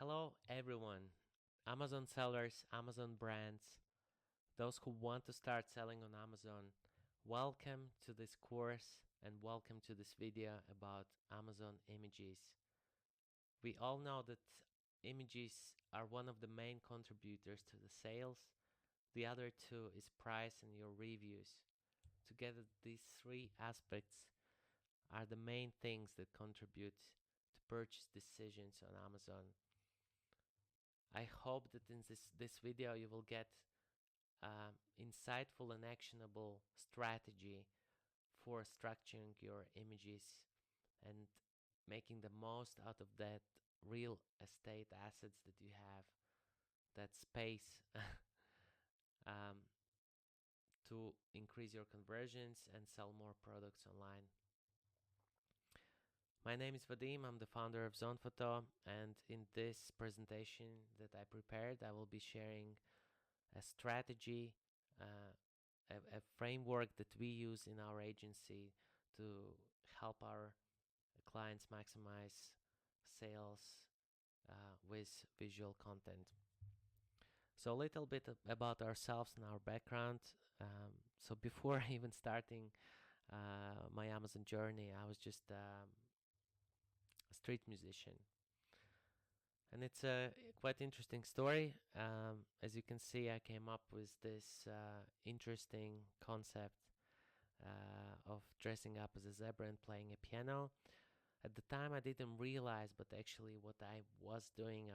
Hello, everyone. Amazon sellers, Amazon brands, those who want to start selling on Amazon. Welcome to this course and welcome to this video about Amazon images. We all know that images are one of the main contributors to the sales. The other two is price and your reviews. Together, these three aspects are the main things that contribute to purchase decisions on Amazon. I hope that in this video you will get insightful and actionable strategy for structuring your images and making the most out of that real estate assets that you have, that space um, to increase your conversions and sell more products online. My name is Vadim, I'm the founder of Zone Photo, and in this presentation that I prepared, I will be sharing a strategy, a framework that we use in our agency to help our clients maximize sales with visual content. So a little bit about ourselves and our background. So before even starting my Amazon journey, I was just a street musician. And it's a quite interesting story. As you can see, I came up with this interesting concept of dressing up as a zebra and playing a piano. At the time, I didn't realize, but actually, what I was doing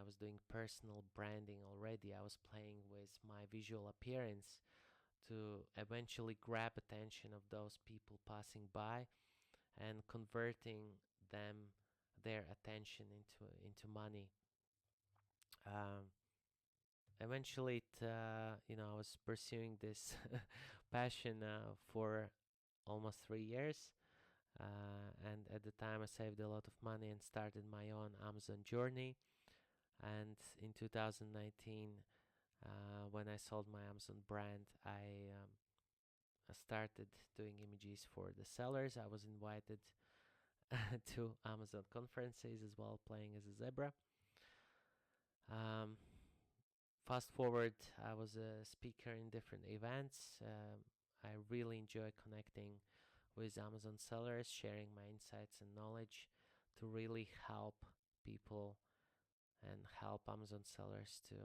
personal branding already. I was playing with my visual appearance to eventually grab attention of those people passing by and converting their attention into money. Um, Eventually, I was pursuing this passion for almost 3 years. And at the time, I saved a lot of money and started my own Amazon journey. And in 2019, when I sold my Amazon brand, I started doing images for the sellers. I was invited to Amazon conferences as well, playing as a zebra. Um, Fast forward, I was a speaker in different events. I really enjoy connecting with Amazon sellers, sharing my insights and knowledge to really help people and help Amazon sellers to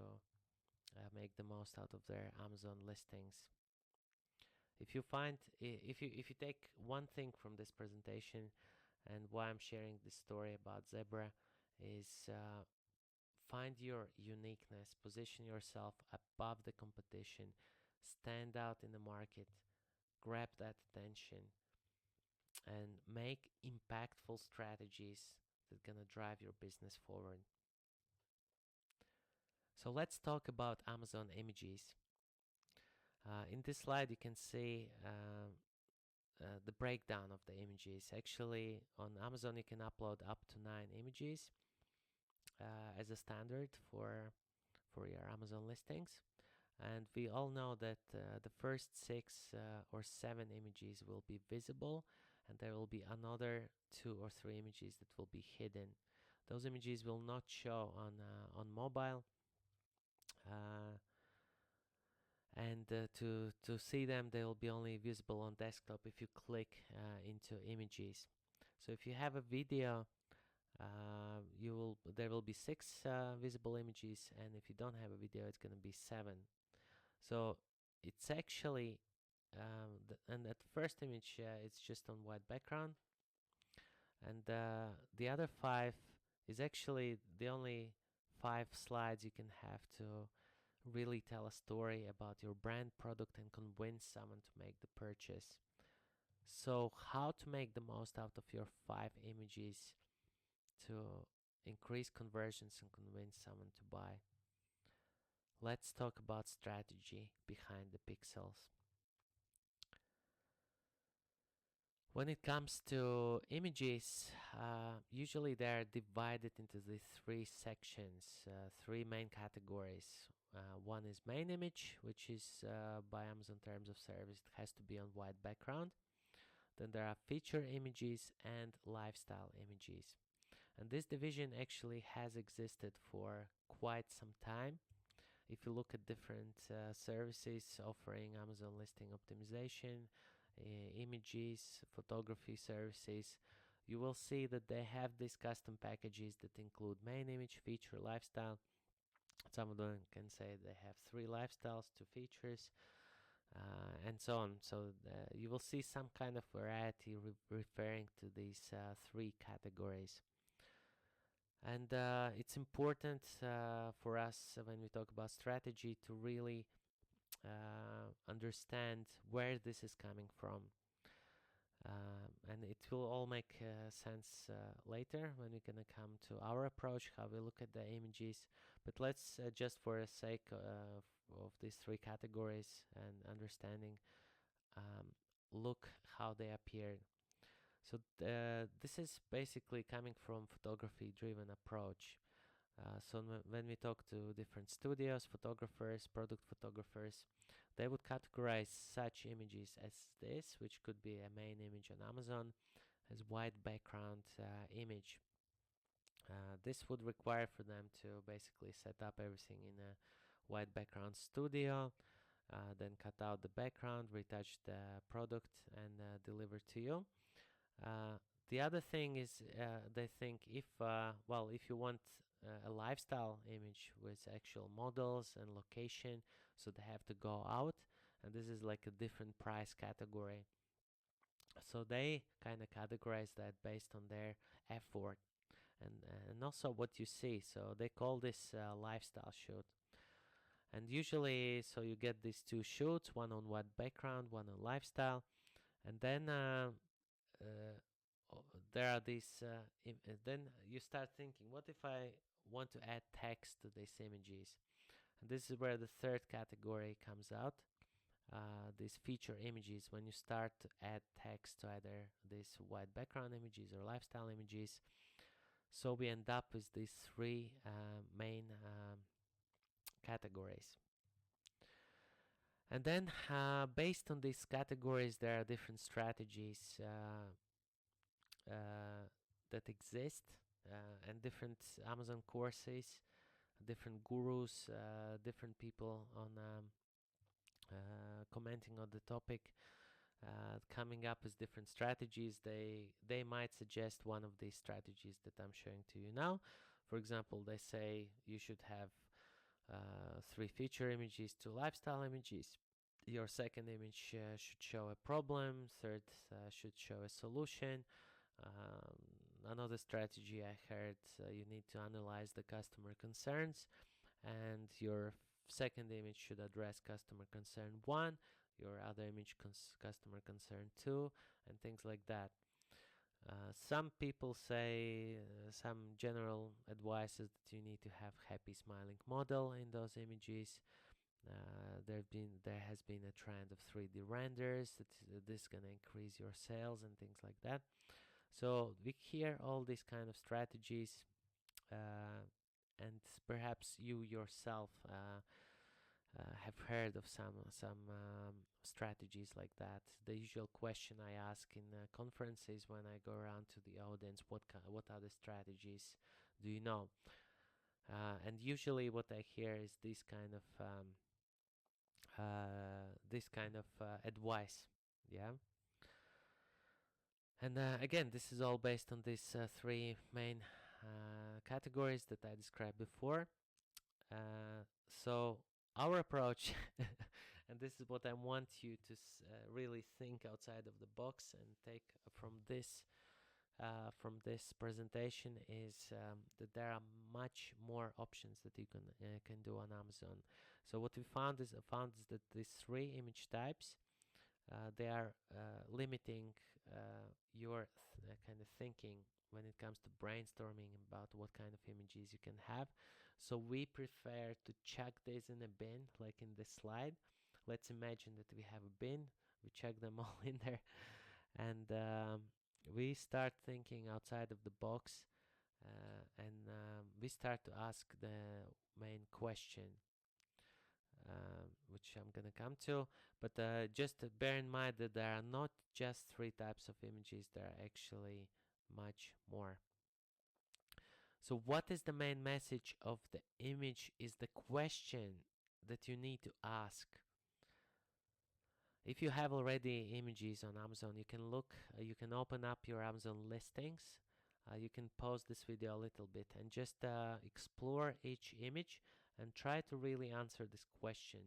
make the most out of their Amazon listings. If you take one thing from this presentation and why I'm sharing this story about Zebra is find your uniqueness, position yourself above the competition, stand out in the market, grab that attention, and make impactful strategies that are gonna drive your business forward. So let's talk about Amazon images. In this slide, you can see the breakdown of the images. Actually, on Amazon, you can upload up to 9 images as a standard for your Amazon listings. And we all know that the first 6 or 7 images will be visible, and there will be another 2 or 3 images that will be hidden. Those images will not show on mobile, and to see them, they will be only visible on desktop if you click into images. So if you have a video, there will be 6 visible images, and if you don't have a video, it's going to be 7. So it's actually and at the first image it's just on white background, and the other 5 is actually the only 5 slides you can have to really tell a story about your brand, product, and convince someone to make the purchase. So how to make the most out of your 5 images to increase conversions and convince someone to buy? Let's talk about strategy behind the pixels. When it comes to images, usually they're divided into the 3 sections, 3 main categories. One is main image, which is by Amazon terms of service, it has to be on white background. Then there are feature images and lifestyle images. And this division actually has existed for quite some time. If you look at different services offering Amazon listing optimization, images, photography services, you will see that they have these custom packages that include main image, feature, lifestyle. Some of them can say they have 3 lifestyles, 2 features, and so on. So you will see some kind of variety referring to these 3 categories. And it's important for us when we talk about strategy to really understand where this is coming from. And it will all make sense later when we're gonna come to our approach, how we look at the images. But let's just for the sake of these 3 categories and understanding, um, look how they appeared. So this is basically coming from photography-driven approach. So when we talk to different studios, photographers, product photographers, they would categorize such images as this, which could be a main image on Amazon, as white background image. This would require for them to basically set up everything in a white background studio, then cut out the background, retouch the product, and deliver to you. Uh, the other thing is they think if you want a lifestyle image with actual models and location, so they have to go out, and this is like a different price category. So they kind of categorize that based on their effort and also what you see. So they call this lifestyle shoot. And usually, so you get these 2 shoots, one on white background, one on lifestyle, and then there are these. Then you start thinking, what if I want to add text to these images? And this is where the 3rd category comes out. These feature images, when you start to add text to either these white background images or lifestyle images. So we end up with these 3 main categories. And then based on these categories, there are different strategies that exist and different Amazon courses, different gurus, different people on commenting on the topic, coming up with different strategies. They might suggest one of these strategies that I'm showing to you now. For example, they say you should have 3 feature images, 2 lifestyle images. Your second image should show a problem, third should show a solution. Another strategy I heard, you need to analyze the customer concerns, and your second image should address customer concern 1, your other image customer concern 2, and things like that. Some people say some general advices that you need to have happy smiling model in those images. There has been a trend of 3D renders that this is gonna increase your sales and things like that. So we hear all these kind of strategies, and perhaps you yourself have heard of some strategies like that. The usual question I ask in conferences when I go around to the audience: what are the strategies? Do you know? And usually, what I hear is this kind of advice. Yeah. And again, this is all based on these 3 main categories that I described before. So our approach, and this is what I want you to really think outside of the box and take from this presentation, is that there are much more options that you can do on Amazon. So what we found is that these 3 image types, they are limiting your kind of thinking when it comes to brainstorming about what kind of images you can have. So we prefer to chuck this in a bin, like in this slide. Let's imagine that we have a bin, we chuck them all in there, and we start thinking outside of the box, and we start to ask the main question, which I'm gonna come to. But just bear in mind that there are not just 3 types of images, there are actually much more. So what is the main message of the image is the question that you need to ask. If you have already images on Amazon, you can look, you can open up your Amazon listings. You can pause this video a little bit and just explore each image and try to really answer this question.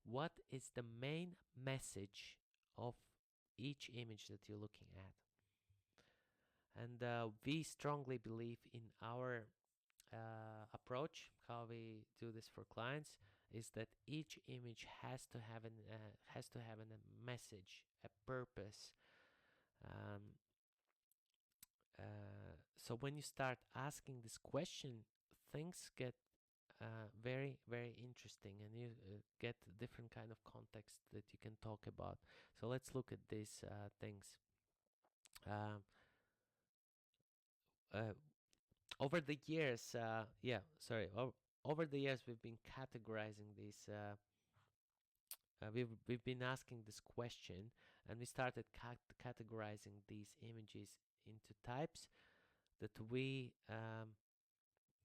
What is the main message of each image that you're looking at? And we strongly believe in our approach, how we do this for clients, is that each image has to have a message, a purpose. Um, so when you start asking this question, things get very very interesting, and you get different kind of context that you can talk about. So let's look at these things. Um, uh, Over the years, over the years we've been categorizing these. We've been asking this question, and we started categorizing these images into types that we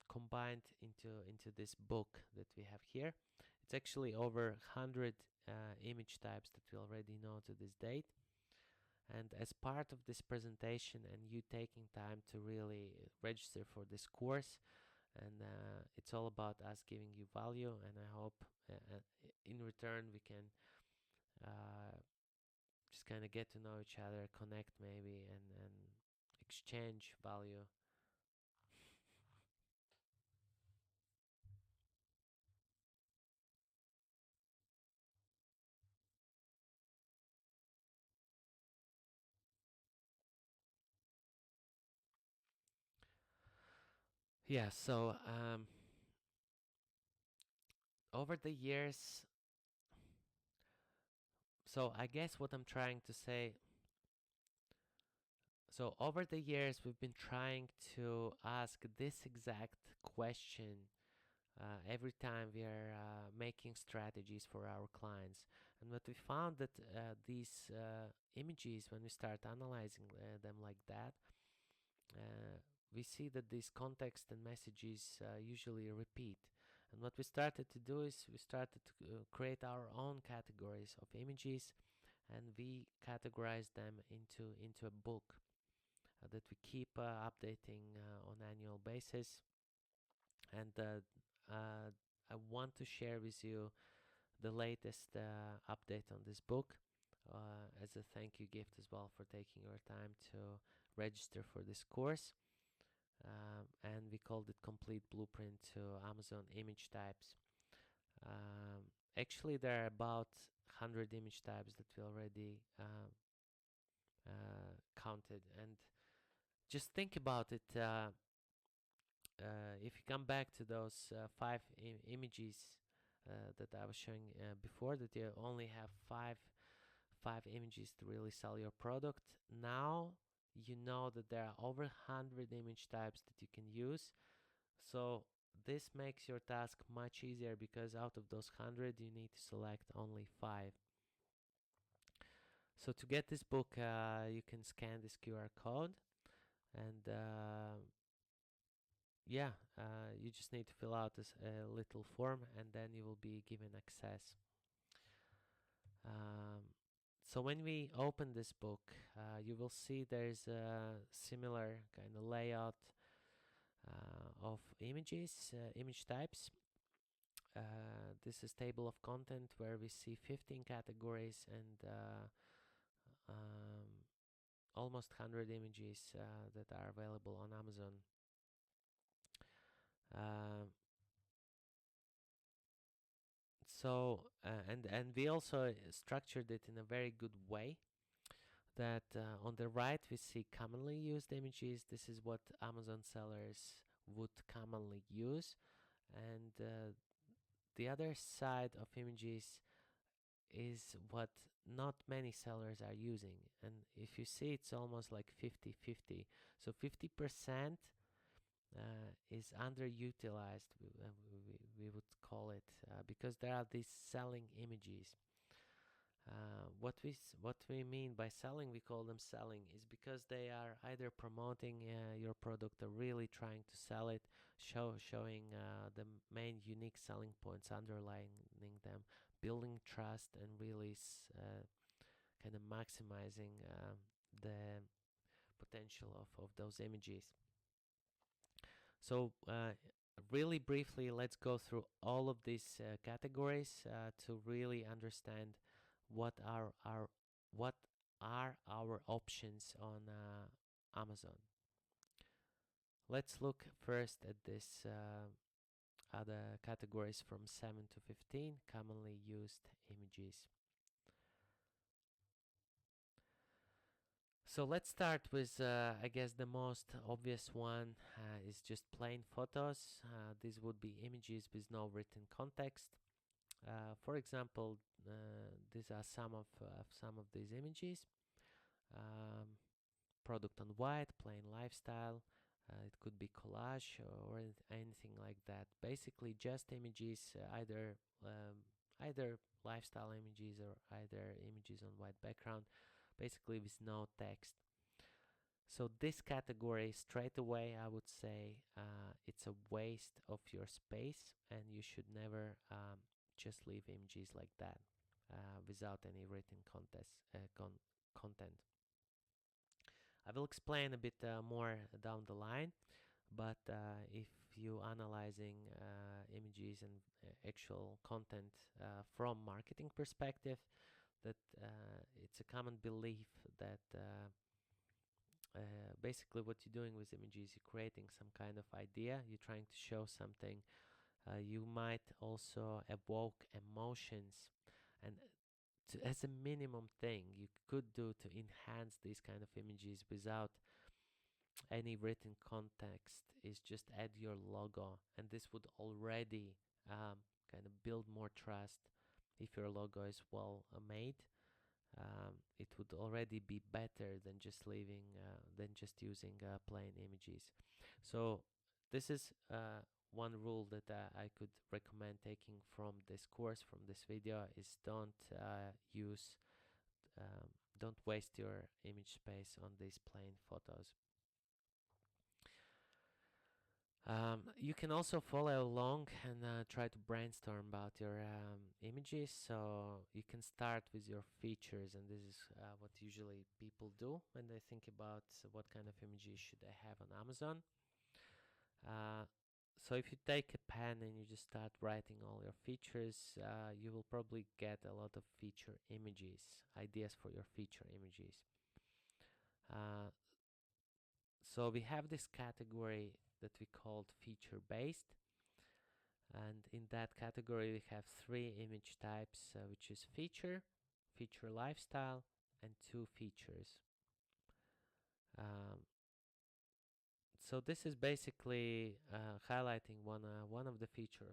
combined into this book that we have here. It's actually over 100 image types that we already know to this date. And as part of this presentation and you taking time to really register for this course, and it's all about us giving you value, and I hope in return we can just kind of get to know each other, connect maybe, and exchange value. Yeah, so over the years, so I guess what I'm trying to say, so over the years, we've been trying to ask this exact question every time we are making strategies for our clients. And what we found that these images, when we start analyzing them like that, we see that these context and messages usually repeat. And what we started to do is we started to create our own categories of images, and we categorize them into a book that we keep updating on annual basis. And I want to share with you the latest update on this book as a thank you gift as well for taking your time to register for this course. And we called it Complete Blueprint to Amazon Image Types. Actually, there are about 100 image types that we already counted. And just think about it. If you come back to those five images that I was showing before, that you only have five images to really sell your product. Now you know that there are over 100 image types that you can use. So this makes your task much easier, because out of those 100 you need to select only 5. So to get this book, you can scan this QR code, and yeah, you just need to fill out this little form, and then you will be given access. So when we open this book, you will see there's a similar kind of layout of images, image types. This is table of content where we see 15 categories and almost 100 images that are available on Amazon. And we also structured it in a very good way, that on the right we see commonly used images. This is what Amazon sellers would commonly use, and the other side of images is what not many sellers are using. And if you see, it's almost like 50-50. So 50% is underutilized, we would call it, because there are these selling images. What we mean by selling, we call them selling, is because they are either promoting your product or really trying to sell it, showing the main unique selling points, underlining them, building trust, and really kind of maximizing the potential of those images. So, really briefly, let's go through all of these categories to really understand what are our options on Amazon. Let's look first at this other categories from 7 to 15 commonly used images. So let's start with, I guess, the most obvious one is just plain photos. These would be images with no written context. For example, these are some of these images. Um, Product on white, plain lifestyle. It could be collage or anything like that. Basically, just images, either lifestyle images or either images on white background, basically with no text. So this category, straight away, I would say it's a waste of your space, and you should never just leave images like that without any written content. I will explain a bit more down the line, but if you analyzing images and actual content from marketing perspective, that it's a common belief that basically what you're doing with images, you're creating some kind of idea, you're trying to show something. You might also evoke emotions, and as a minimum thing you could do to enhance these kind of images without any written context is just add your logo, and this would already kind of build more trust. If your logo is well made, it would already be better than just using plain images. So this is one rule that I could recommend taking from this course, from this video, is um, don't waste your image space on these plain photos. You can also follow along and try to brainstorm about your images. So you can start with your features, and this is what usually people do when they think about what kind of images should they have on Amazon. So if you take a pen and you just start writing all your features, you will probably get a lot of feature images, ideas for your feature images. So we have this category that we called feature based, and in that category we have three image types, which is feature lifestyle, and two features. um, so this is basically highlighting one of the feature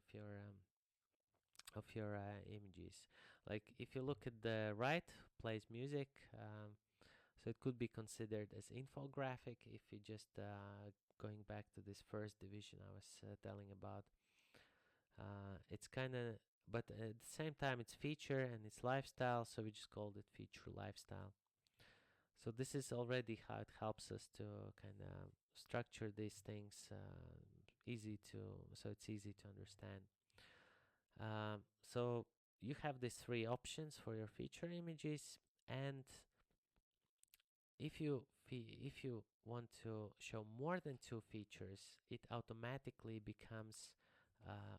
of your images. Like if you look at the right, plays music, so it could be considered as infographic. If you just going back to this first division I was telling about, it's kind of, but at the same time it's feature and it's lifestyle, so we just called it feature lifestyle. So this is already how it helps us to kind of structure these things so it's easy to understand. So you have these three options for your feature images, and if you want to show more than two features, it automatically becomes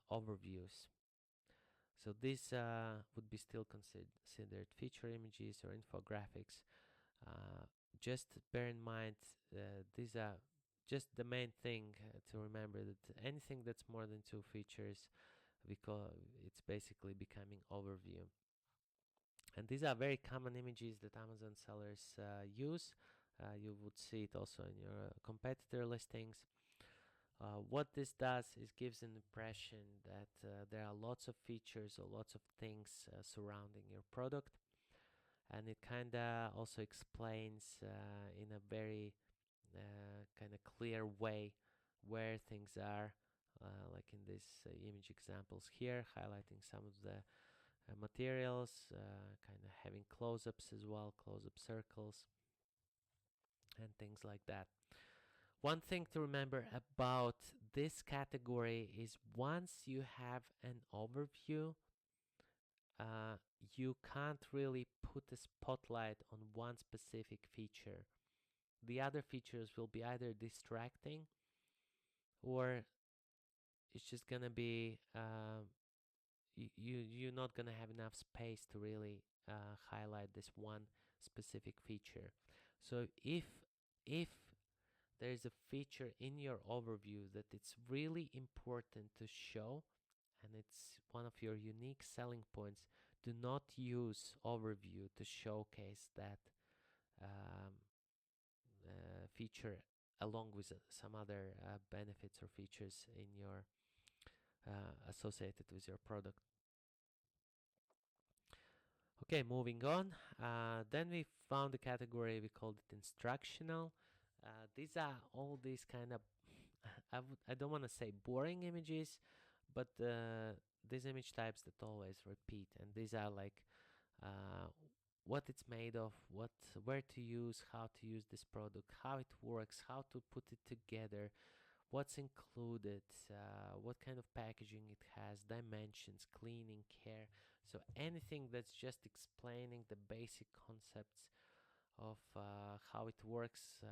overviews. So these would be still considered feature images or infographics. Just bear in mind, these are just the main thing to remember, that anything that's more than two features, because it's basically becoming overview. And these are very common images that Amazon sellers use. You would see it also in your competitor listings. What this does is gives an impression that there are lots of features or lots of things surrounding your product, and it kind of also explains in a very kind of clear way where things are, like in these image examples here, highlighting some of the materials, kind of having close-ups as well, close-up circles, and things like that. One thing to remember about this category is once you have an overview, uh, you can't really put a spotlight on one specific feature. The other features will be either distracting or it's just gonna be you're not gonna have enough space to really highlight this one specific feature. So if there is a feature in your overview that it's really important to show and it's one of your unique selling points, do not use overview to showcase that um, feature along with some other benefits or features in your associated with your product. Okay, moving on. Then we found a category, we called it instructional. These are all these kind of I don't want to say boring images, but these image types that always repeat, and these are like uh, what it's made of, where to use, how to use this product, how it works, how to put it together, what's included, what kind of packaging it has, dimensions, cleaning, care. So anything that's just explaining the basic concepts of how it works,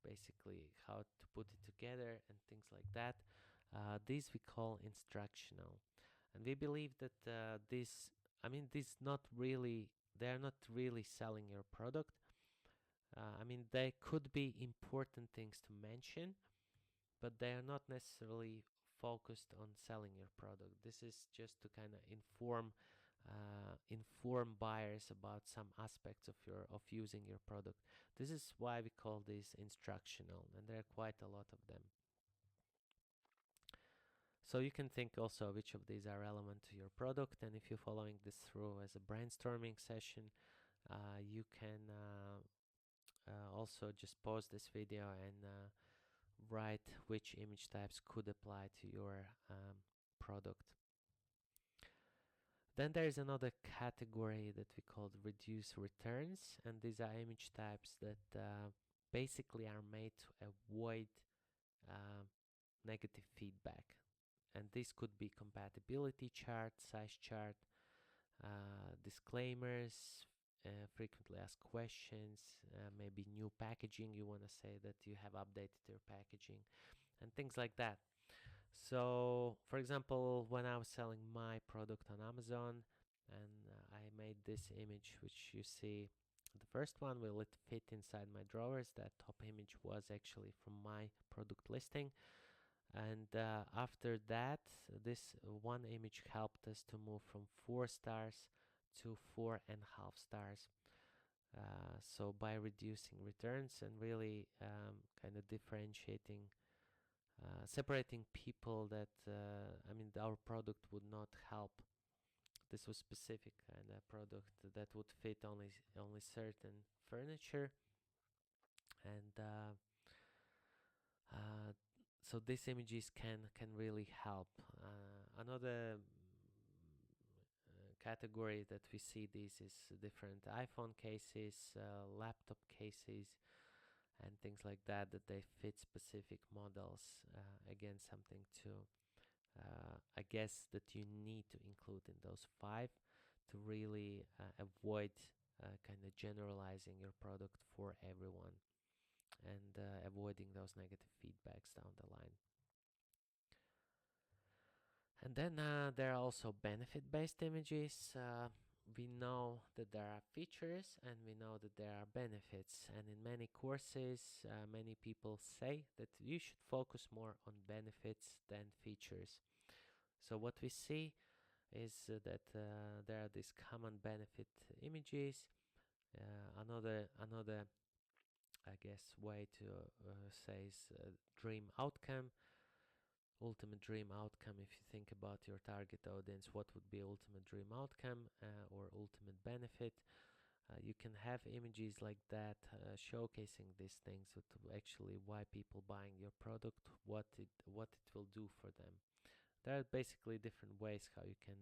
basically how to put it together and things like that. These we call instructional, and we believe that these not really, they are not really selling your product. They could be important things to mention, but they are not necessarily focused on selling your product. This is just to kind of inform buyers about some aspects of using your product. This is why we call this instructional, and there are quite a lot of them. So you can think also which of these are relevant to your product, and if you're following this through as a brainstorming session, you can also just pause this video and write which image types could apply to your product. Then there is another category that we call reduce returns, and these are image types that basically are made to avoid uh, negative feedback. And this could be compatibility chart, size chart, disclaimers, frequently asked questions, maybe new packaging. You want to say that you have updated your packaging, and things like that. So, for example, when I was selling my product on Amazon, and I made this image, which you see, the first one, will it fit inside my drawers? That top image was actually from my product listing. And after that, this one image helped us to move from 4 stars to 4.5 stars. So by reducing returns and really kind of differentiating, separating people that our product would not help. This was specific kind of product that would fit only certain furniture, and so these images can really help. Another category that we see this is different iPhone cases, laptop cases, and things like that they fit specific models. Again, something to I guess that you need to include in those 5 to really avoid kind of generalizing your product for everyone and avoiding those negative feedbacks down the line. And then there are also benefit-based images. We know that there are features and we know that there are benefits. And in many courses, many people say that you should focus more on benefits than features. So what we see is that there are these common benefit images. Another I guess way to say is dream outcome, ultimate dream outcome. If you think about your target audience, what would be ultimate dream outcome or ultimate benefit? You can have images like that showcasing these things, to actually why people buying your product, what it will do for them. There are basically different ways how you can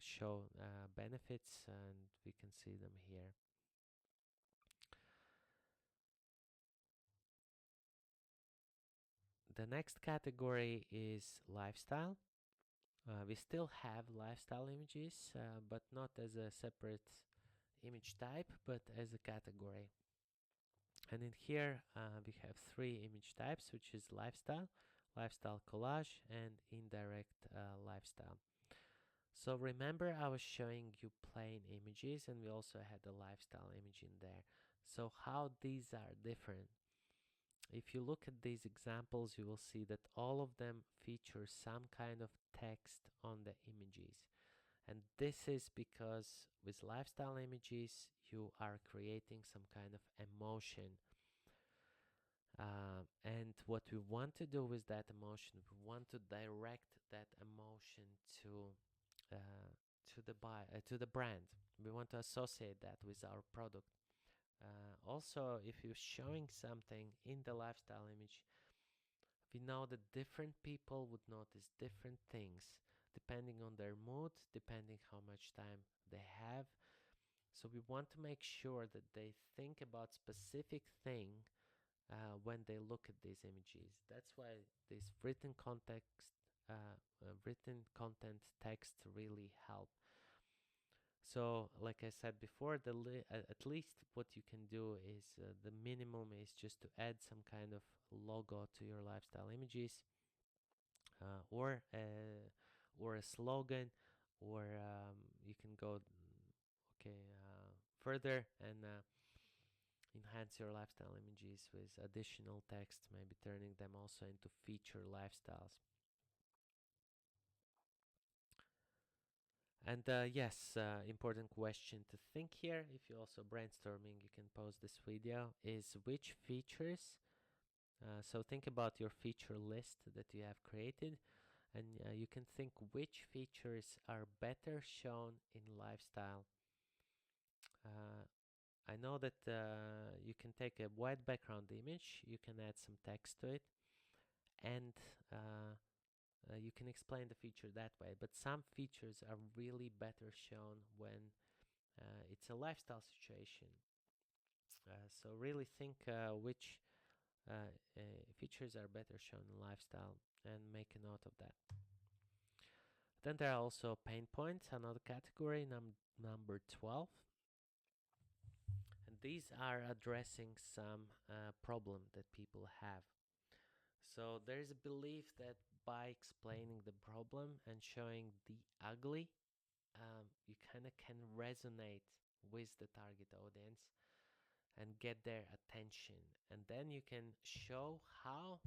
show benefits, and we can see them here. The next category is lifestyle. We still have lifestyle images, but not as a separate image type, but as a category. And in here, we have three image types, which is lifestyle collage, and indirect lifestyle. So remember, I was showing you plain images, and we also had the lifestyle image in there. So how these are different? If you look at these examples, you will see that all of them feature some kind of text on the images. And this is because with lifestyle images, you are creating some kind of emotion. And what we want to do with that emotion, we want to direct that emotion to the brand. We want to associate that with our product. Also, if you're showing something in the lifestyle image, we know that different people would notice different things depending on their mood, depending how much time they have. So we want to make sure that they think about specific thing when they look at these images. That's why this written content text really help. So, like I said before, at least what you can do is the minimum is just to add some kind of logo to your lifestyle images, uh, or a, or a slogan, or you can go further and enhance your lifestyle images with additional text, maybe turning them also into feature lifestyles. And yes, important question to think here. If you're also brainstorming, you can pause this video. Is which features? So think about your feature list that you have created, and you can think which features are better shown in lifestyle. Uh, I know that you can take a white background image, you can add some text to it, and you can explain the feature that way. But some features are really better shown when it's a lifestyle situation. So really think which features are better shown in lifestyle and make a note of that. Then there are also pain points, another category, number 12. And these are addressing some problem that people have. So there is a belief that by explaining the problem and showing the ugly, you kind of can resonate with the target audience and get their attention. And then you can show how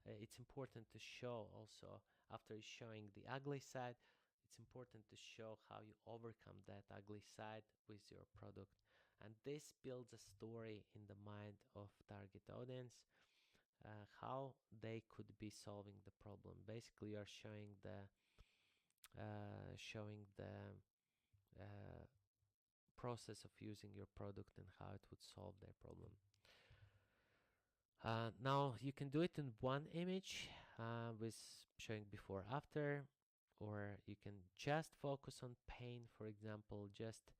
it's important to show also, after showing the ugly side, it's important to show how you overcome that ugly side with your product. And this builds a story in the mind of target audience, how they could be solving the problem. Basically, you're showing the process of using your product and how it would solve their problem. Now you can do it in one image with showing before after, or you can just focus on pain, for example, just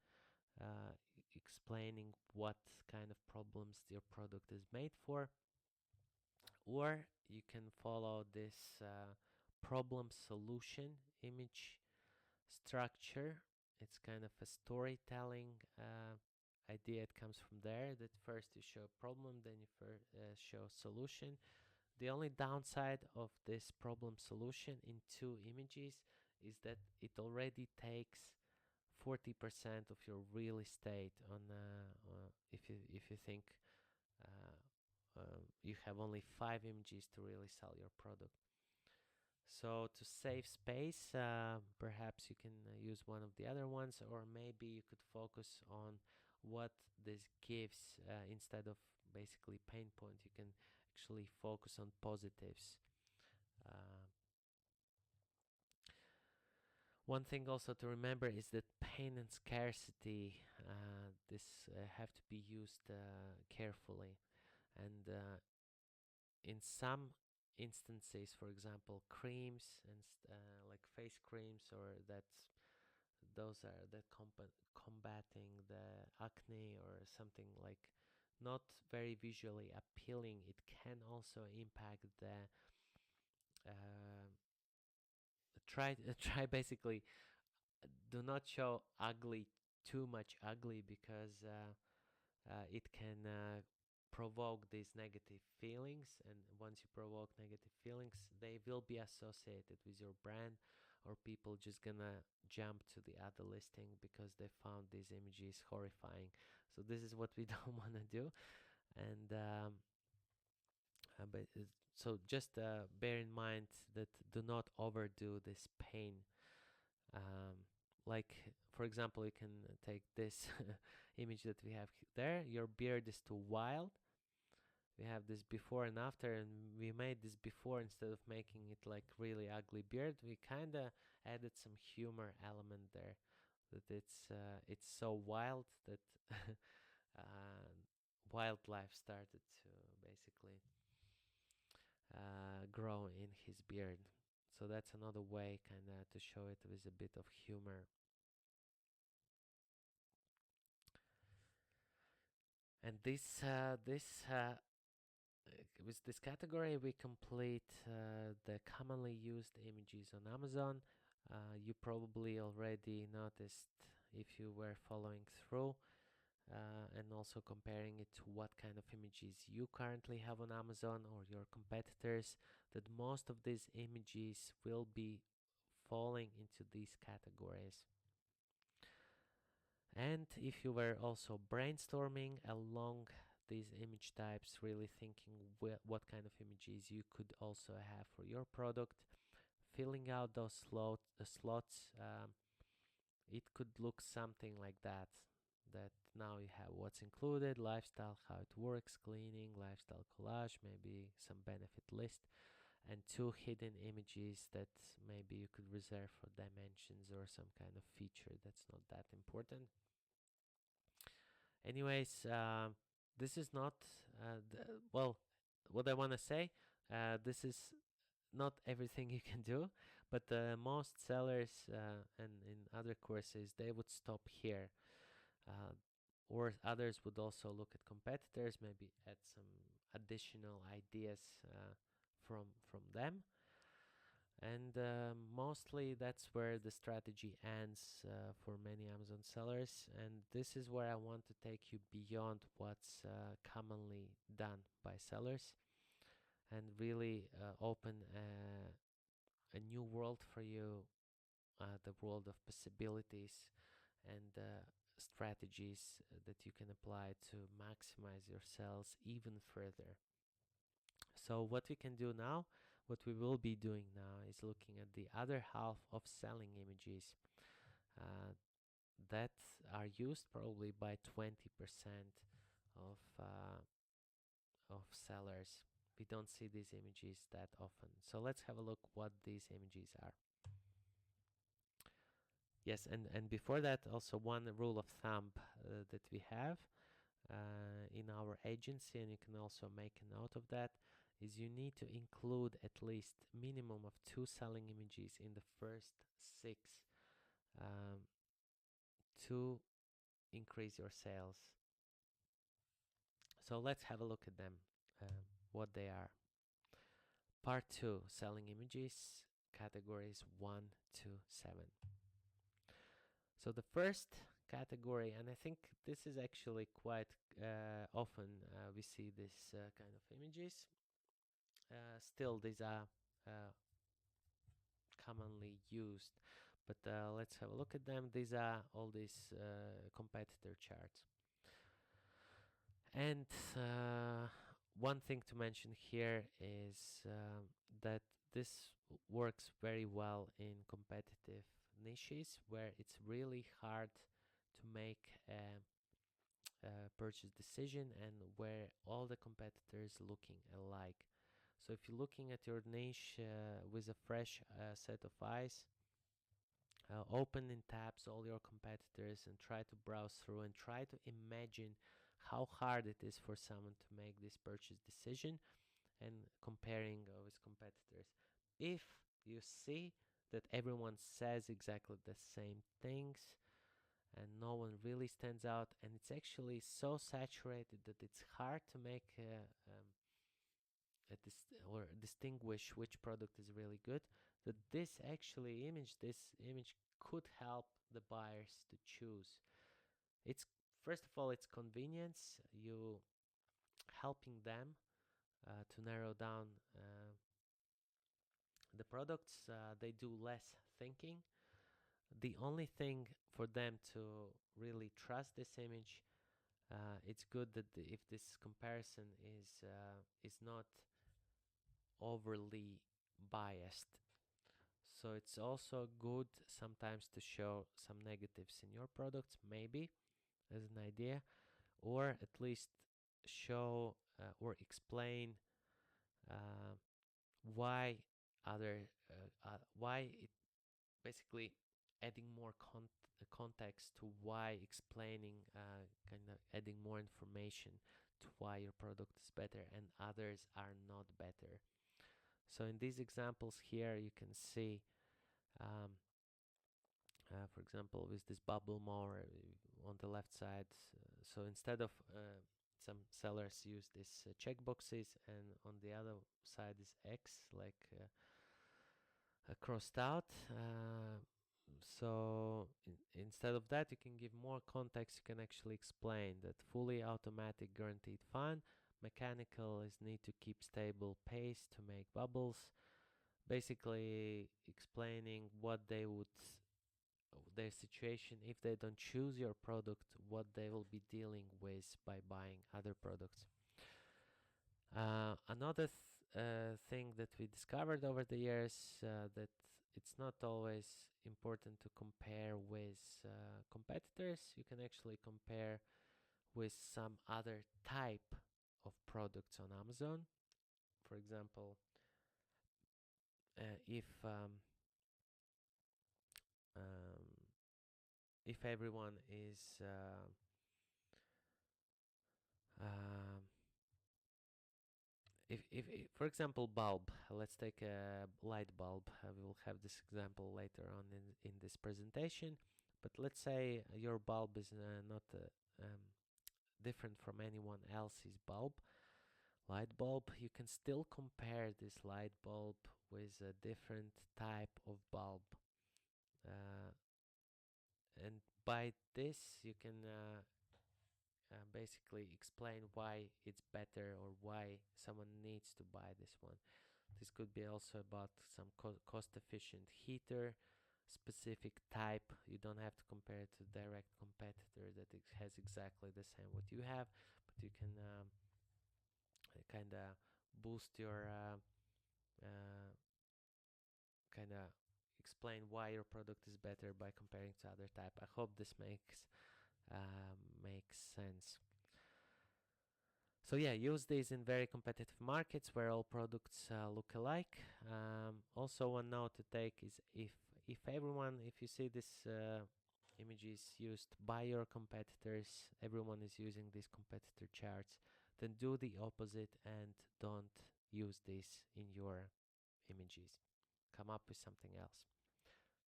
explaining what kind of problems your product is made for, or you can follow this problem solution image structure. It's kind of a storytelling idea. It comes from there, that first you show problem, then you show solution. The only downside of this problem solution in two images is that it already takes 40% of your real estate on if you think you have only 5 images to really sell your product. So to save space, perhaps you can use one of the other ones, or maybe you could focus on what this gives instead of basically pain point. You can actually focus on positives. Uh, One thing also to remember is that pain and scarcity, this have to be used carefully, and in some instances, for example, creams and like face creams, or those are the combating the acne or something like not very visually appealing, it can also impact the uh, try basically do not show ugly too much ugly because it can provoke these negative feelings, and once you provoke negative feelings they will be associated with your brand, or people just gonna jump to the other listing because they found these images horrifying. So this is what we don't want to do. And but so just bear in mind that do not overdo this pain. um, like for example, you can take this image that we have there. Your beard is too wild. We have this before and after, and we made this before, instead of making it like really ugly beard, we kind of added some humor element there, that it's so wild that uh, wildlife started to basically grow in his beard. So that's another way kind of to show it with a bit of humor. And with this category, we complete the commonly used images on Amazon. You probably already noticed, if you were following through, and also comparing it to what kind of images you currently have on Amazon or your competitors, that most of these images will be falling into these categories. And if you were also brainstorming along these image types, really thinking what kind of images you could also have for your product, filling out those slots, it could look something like that. That now you have what's included, lifestyle, how it works, cleaning, lifestyle collage, maybe some benefit list, and two hidden images that maybe you could reserve for dimensions or some kind of feature that's not that important. Anyways, this is not well. What I want to say, this is not everything you can do, but most sellers and in other courses they would stop here, uh, or others would also look at competitors, maybe add some additional ideas from them. And mostly that's where the strategy ends for many Amazon sellers. And this is where I want to take you beyond what's commonly done by sellers, and really open a new world for you, the world of possibilities and strategies that you can apply to maximize your sales even further. So what we can do now, what we will be doing now, is looking at the other half of selling images uh, that are used probably by 20% of sellers. We don't see these images that often. So let's have a look what these images are. Yes, and before that, also one rule of thumb that we have in our agency, and you can also make a note of that, is you need to include at least minimum of 2 selling images in the first 6 um, to increase your sales. So let's have a look at them, what they are. Part 2, selling images, categories 1 to 7. So the first category, and I think this is actually quite often we see this kind of images. Still, these are commonly used, but let's have a look at them. These are all these competitor charts. And one thing to mention here is that this works very well in competitive niches where it's really hard to make a purchase decision and where all the competitors looking alike. So if you're looking at your niche with a fresh set of eyes, open in tabs all your competitors and try to browse through and try to imagine how hard it is for someone to make this purchase decision, and comparing with competitors. If you see that everyone says exactly the same things and no one really stands out, and it's actually so saturated that it's hard to make or distinguish which product is really good. That this image could help the buyers to choose. It's first of all, it's convenience. You helping them to narrow down the products. They do less thinking. The only thing for them to really trust this image, it's good that if this comparison is not overly biased. So it's also good sometimes to show some negatives in your products, maybe as an idea, or at least show or explain uh, why why it basically adding more context to why explaining kind of adding more information to why your product is better and others are not better. So in these examples here, you can see, um, for example, with this bubble mower on the left side. So instead of some sellers use these checkboxes, and on the other side is X, like crossed out. So instead of that, you can give more context. You can actually explain that fully automatic guaranteed fun. Mechanical is need to keep stable pace to make bubbles. Basically explaining what they would their situation if they don't choose your product, what they will be dealing with by buying other products. Another thing that we discovered over the years, that it's not always important to compare with competitors. You can actually compare with some other type of products on Amazon. For example, um, if everyone is um, if for example bulb, let's take a light bulb. We will have this example later on in this presentation, but let's say your bulb is not different from anyone else's bulb, light bulb. You can still compare this light bulb with a different type of bulb, uh, and by this you can basically explain why it's better or why someone needs to buy this one. This could be also about some cost efficient heater, specific type. You don't have to compare it to direct competitor that it has exactly the same what you have, but you can kind of boost your uh, kind of explain why your product is better by comparing to other type. I hope this makes sense. So yeah, use these in very competitive markets where all products look alike. Also, one note to take is if you see this images used by your competitors, everyone is using these competitor charts, then do the opposite and don't use this in your images. Come up with something else.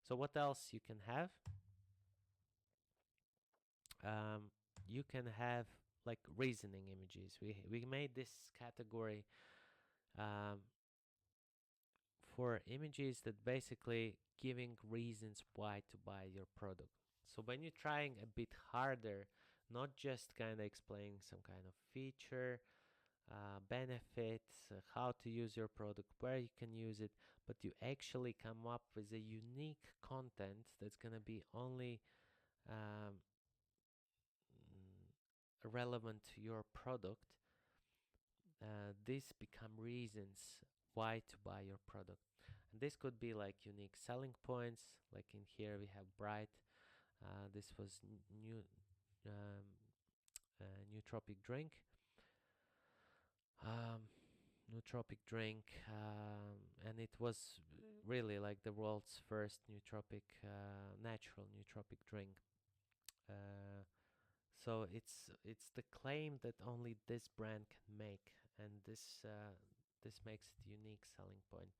So what else you can have? Um, you can have like reasoning images. We made this category um, for images that basically giving reasons why to buy your product. So when you're trying a bit harder, not just kind of explaining some kind of feature, benefits, how to use your product, where you can use it, but you actually come up with a unique content that's going to be only um, relevant to your product. These become reasons why to buy your product. And this could be like unique selling points, like in here we have Bright. This was um, nootropic drink. Um, nootropic drink, and it was really like the world's first natural nootropic drink. Uh, so it's the claim that only this brand can make, and this makes it a unique selling point.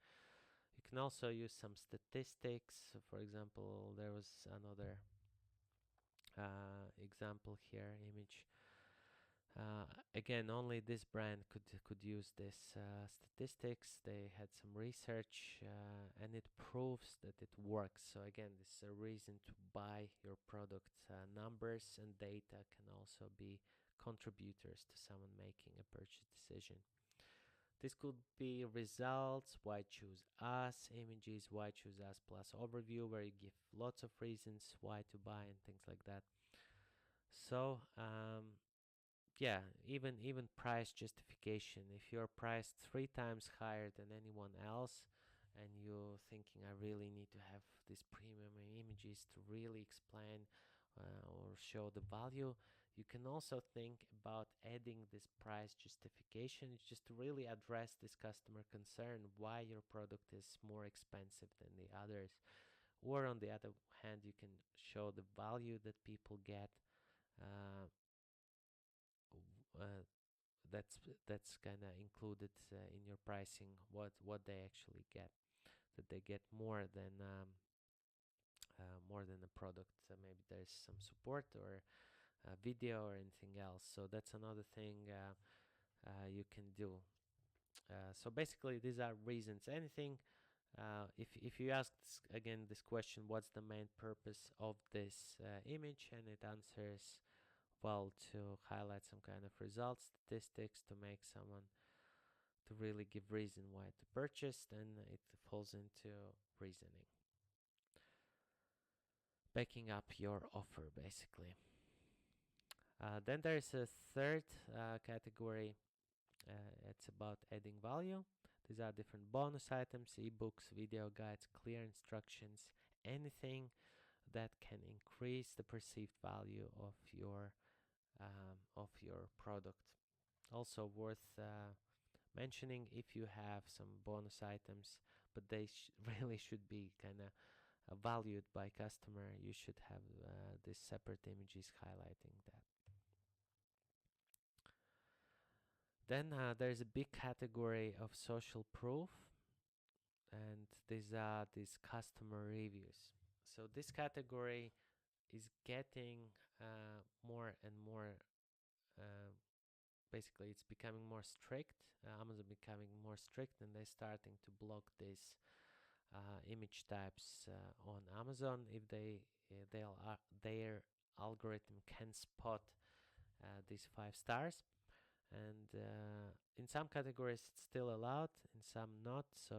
You can also use some statistics. For example, there was another example here, image. Again, only this brand could use this statistics. They had some research, and it proves that it works. So again, this is a reason to buy your product. Numbers and data can also be contributors to someone making a purchase decision. This could be results, why choose us, images, why choose us plus overview, where you give lots of reasons why to buy and things like that. So yeah, even price justification. If you're priced 3 times higher than anyone else, and you're thinking, I really need to have these premium images to really explain or show the value, you can also think about adding this price justification. It's just to really address this customer concern why your product is more expensive than the others. Or on the other hand, you can show the value that people get. Uh, uh, that's kind of included in your pricing. What they actually get, that they get more than the product. Maybe there's some support or video or anything else. So that's another thing you can do. So basically, these are reasons. Anything. If you ask again this question, what's the main purpose of this image, and it answers well, to highlight some kind of results, statistics, to make someone to really give reason why to purchase, then it falls into reasoning. Backing up your offer, basically. Then there's a third category. It's about adding value. These are different bonus items, ebooks, video guides, clear instructions, anything that can increase the perceived value of your product. Also worth mentioning, if you have some bonus items, but they really should be kind of valued by customer, you should have these separate images highlighting that. Then there's a big category of social proof, and these are these customer reviews. So this category is getting more and more uh, basically it's becoming more strict. Amazon becoming more strict, and they're starting to block these image types on Amazon if their algorithm can spot these 5 stars. And in some categories it's still allowed, in some not. So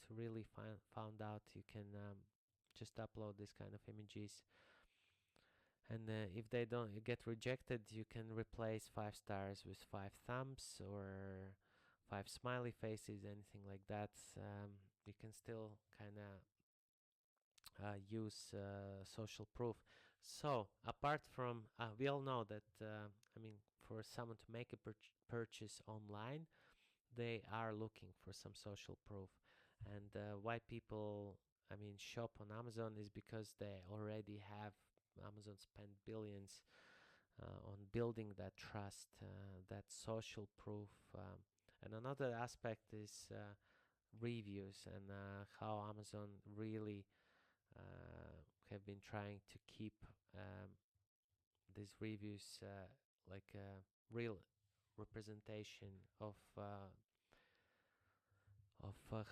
to really found out, you can just upload this kind of images, and if they don't get rejected, you can replace 5 stars with 5 thumbs or 5 smiley faces, anything like that. You can still kind of use social proof. So apart from, we all know that, for someone to make a purchase online, they are looking for some social proof. And why people, shop on Amazon is because they already have, Amazon spent billions on building that trust, that social proof. And another aspect is reviews, and how Amazon really have been trying to keep these reviews like a real representation of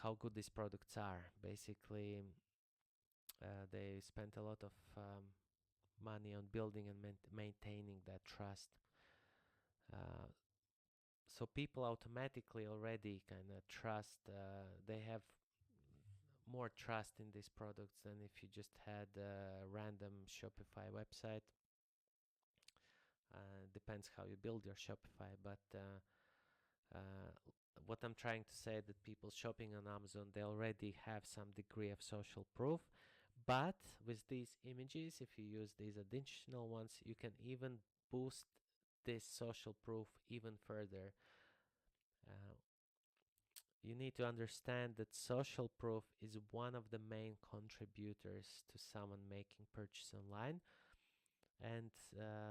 how good these products are. Basically, they spent a lot of money on building and maintaining that trust. Uh, so people automatically already kind of trust. They have more trust in these products than if you just had a random Shopify website. Depends how you build your Shopify, but uh, what I'm trying to say, that people shopping on Amazon, they already have some degree of social proof. But with these images, if you use these additional ones, you can even boost this social proof even further. Uh, you need to understand that social proof is one of the main contributors to someone making purchase online. And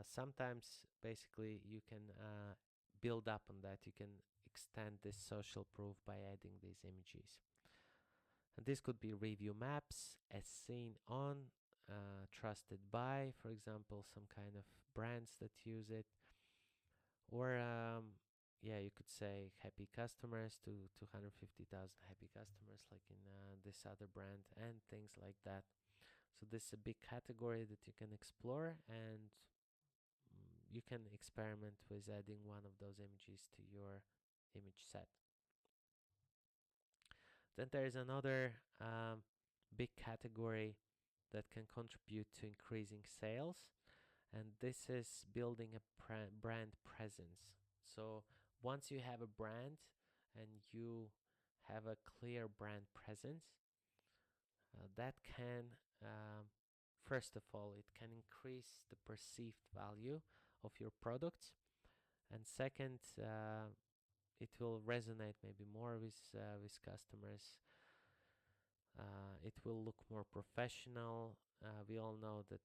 sometimes basically you can build up on that. You can extend this social proof by adding these images. This could be review maps, as seen on, trusted by, for example, some kind of brands that use it, or yeah, you could say happy customers to 250,000 happy customers, like in this other brand, and things like that. So this is a big category that you can explore, and you can experiment with adding one of those images to your image set. Then there is another big category that can contribute to increasing sales, and this is building a brand presence. So once you have a brand and you have a clear brand presence, that can, first of all, it can increase the perceived value of your products, and second, it will resonate maybe more with customers. It will look more professional. We all know that,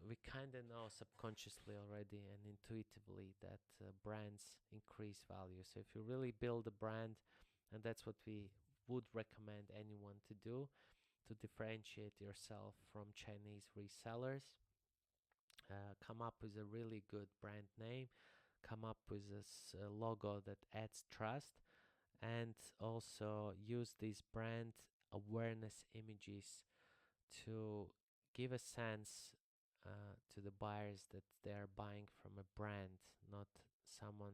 we kind of know subconsciously already and intuitively that brands increase value. So if you really build a brand, and that's what we would recommend anyone to do to differentiate yourself from Chinese resellers, come up with a really good brand name, come up with a logo that adds trust, and also use these brand awareness images to give a sense to the buyers that they are buying from a brand, not some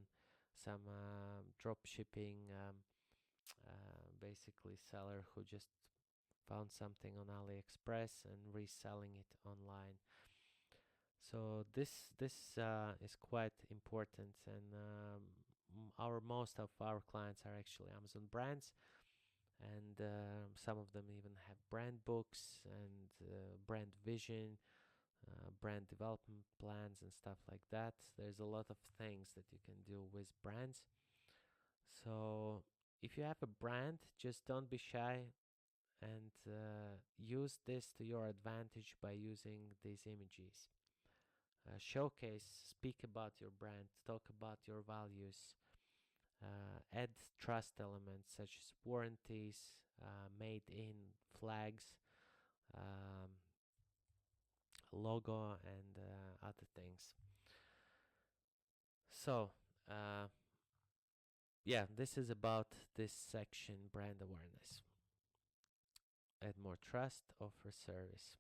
drop shipping, basically seller who just found something on AliExpress and reselling it online. So this is quite important, and our most of our clients are actually Amazon brands, and some of them even have brand books and brand vision, brand development plans, and stuff like that. There's a lot of things that you can do with brands. So if you have a brand, just don't be shy and use this to your advantage by using these images. Showcase, speak about your brand, talk about your values, add trust elements such as warranties, made in flags, um, logo, and other things. So, yeah, this is about this section, brand awareness. Add more trust, offer service.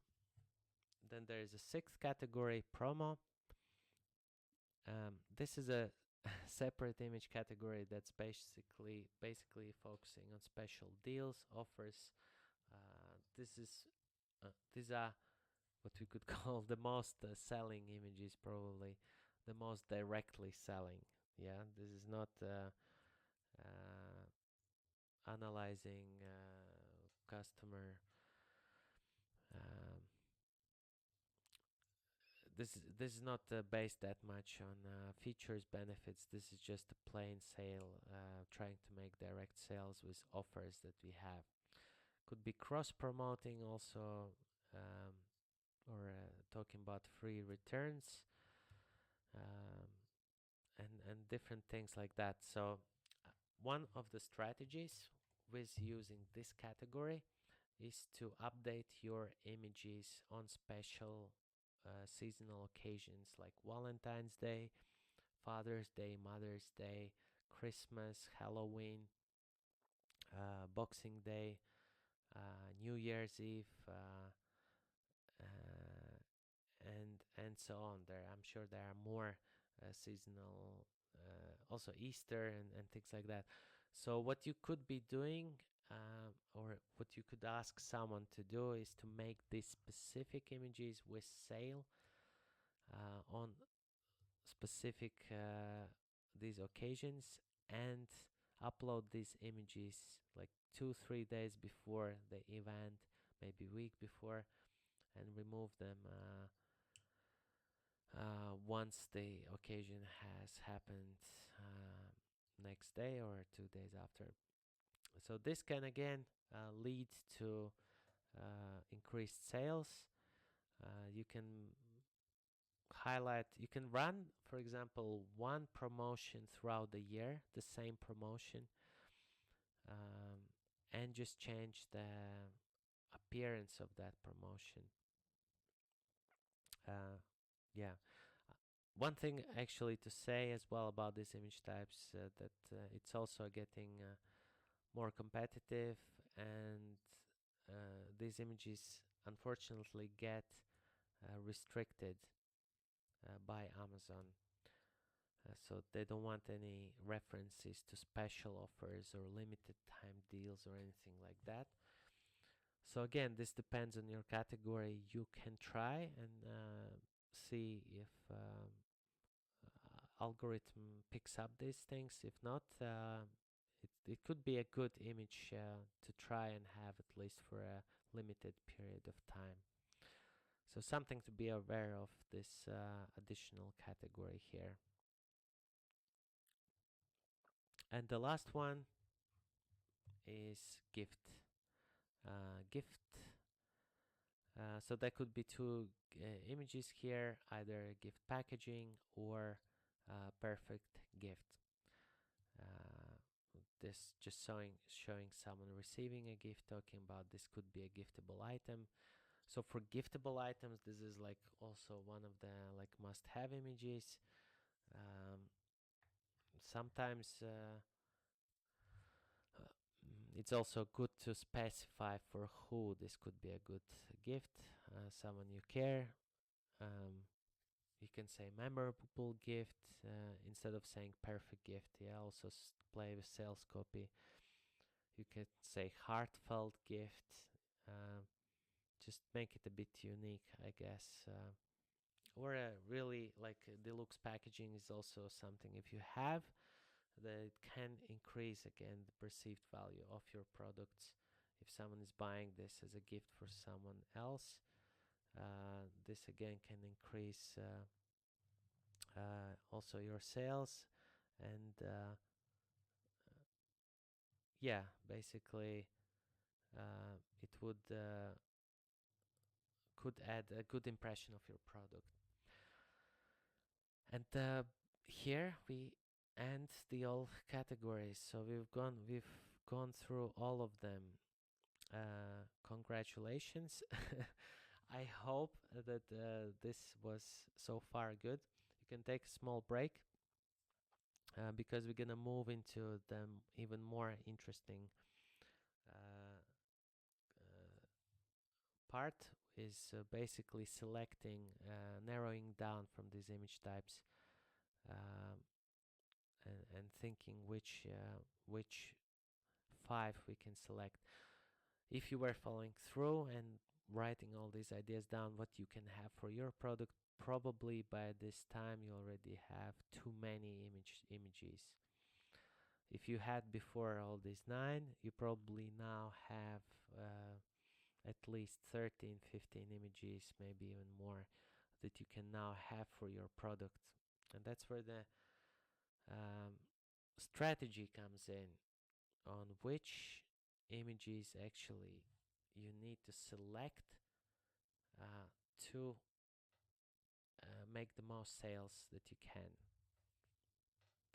Then there is a sixth category, promo. This is a separate image category that's basically focusing on special deals, offers. These are what we could call the most selling images, probably the most directly selling. Yeah, this is not analyzing customer. Um, this is not based that much on features, benefits. This is just a plain sale, trying to make direct sales with offers that we have. Could be cross promoting also, um, or talking about free returns, um, and different things like that. So one of the strategies with using this category is to update your images on special seasonal occasions like Valentine's Day, Father's Day, Mother's Day, Christmas, Halloween, Boxing Day, New Year's Eve, and so on. I'm sure there are more seasonal, also Easter and things like that. So what you could be doing, or what you could ask someone to do, is to make these specific images with sale on specific these occasions, and upload these images like 2-3 days before the event, maybe week before, and remove them once the occasion has happened, next day or 2 days after. So this can again lead to increased sales. You can you can run, for example, one promotion throughout the year, the same promotion, um, and just change the appearance of that promotion. Yeah. One thing actually to say as well about these image types, that it's also getting more competitive, and these images unfortunately get restricted by Amazon. So they don't want any references to special offers or limited time deals or anything like that. So again, this depends on your category. You can try and see if algorithm picks up these things. If not, it could be a good image to try and have at least for a limited period of time. So something to be aware of, this additional category here. And the last one is gift. Gift. So that could be two images here, either gift packaging or perfect gift. This just showing someone receiving a gift, talking about this could be a giftable item. So for giftable items, this is like also one of the like must-have images. Sometimes it's also good to specify for who this could be a good gift. Someone you care. You can say memorable gift instead of saying perfect gift. Yeah, also play with sales copy. You could say heartfelt gift. Just make it a bit unique, I guess. Or really like deluxe packaging is also something, if you have, that it can increase again the perceived value of your products. If someone is buying this as a gift for someone else, this again can increase also your sales. And yeah, basically it would could add a good impression of your product. And here we end the all categories. So we've gone through all of them. Congratulations. I hope that this was so far good. You can take a small break because we're gonna move into the even more interesting uh, part, is basically selecting, narrowing down from these image types, um, and thinking which 5 we can select. If you were following through and writing all these ideas down, what you can have for your product, probably by this time you already have too many images. If you had before all these 9, you probably now have at least 13, 15 images, maybe even more, that you can now have for your product. And that's where the strategy comes in, on which images actually you need to select to make the most sales that you can.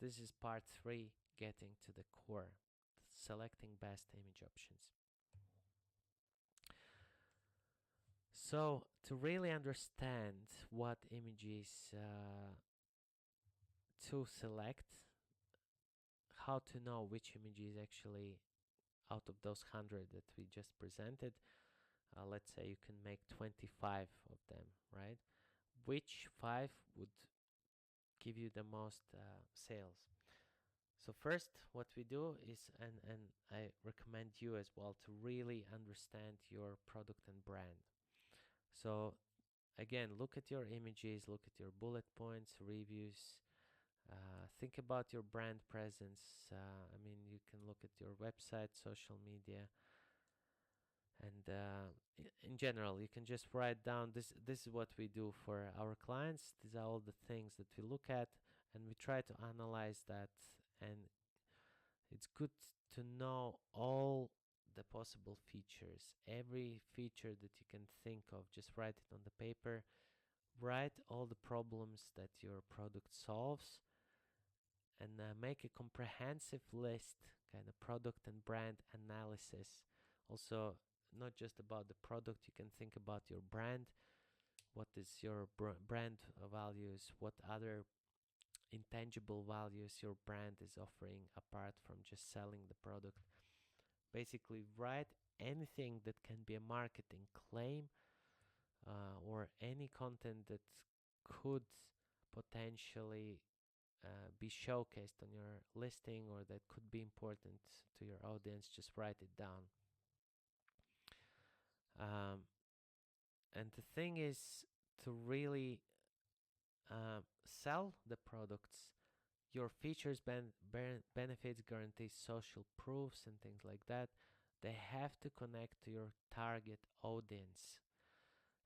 This is part 3, getting to the core, selecting best image options. So to really understand what images to select, how to know which image is actually out of those 100 that we just presented, let's say you can make 25 of them, right? Which 5 would give you the most sales? So first, what we do is, and I recommend you as well to really understand your product and brand. So again, look at your images, look at your bullet points, reviews. Think about your brand presence. I mean, you can look at your website, social media, and in general, you can just write down this is what we do for our clients. These are all the things that we look at, and we try to analyze that. And it's good to know all the possible features, every feature that you can think of. Just write it on the paper. Write all the problems that your product solves, and make a comprehensive list, kind of product and brand analysis. Also, not just about the product, you can think about your brand. What is your brand values? What other intangible values your brand is offering apart from just selling the product? Basically, write anything that can be a marketing claim, or any content that could potentially be showcased on your listing or that could be important to your audience. Just write it down. Um, and the thing is to really sell the products. Your features, benefits, guarantees, social proofs, and things like that, they have to connect to your target audience,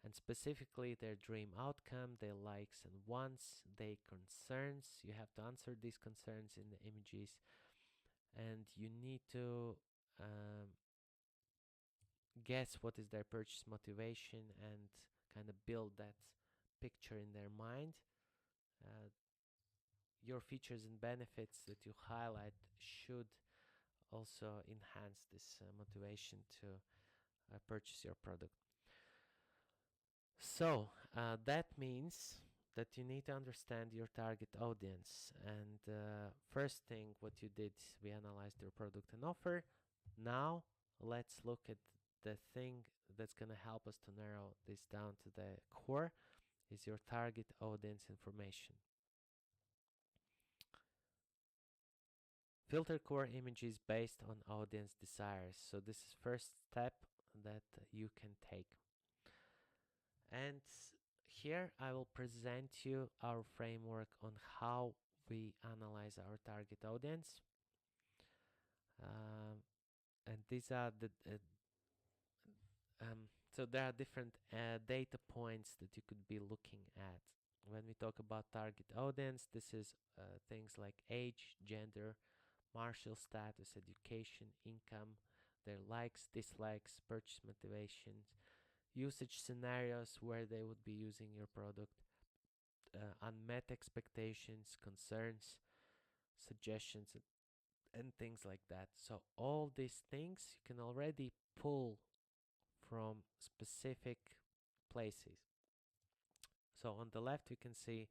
and specifically their dream outcome, their likes and wants, their concerns. You have to answer these concerns in the images, and you need to um, guess what is their purchase motivation and kind of build that picture in their mind. Uh, your features and benefits that you highlight should also enhance this motivation to purchase your product. So that means that you need to understand your target audience. And first thing, what you did, we analyzed your product and offer. Now let's look at the thing that's going to help us to narrow this down to the core, is your target audience information. Filter core images based on audience desires. So this is first step that you can take. And here I will present you our framework on how we analyze our target audience. And these are the so there are different data points that you could be looking at. When we talk about target audience, this is things like age, gender, marital status, education, income, their likes, dislikes, purchase motivations, usage scenarios where they would be using your product, unmet expectations, concerns, suggestions, and things like that. So all these things you can already pull from specific places. So on the left, we can see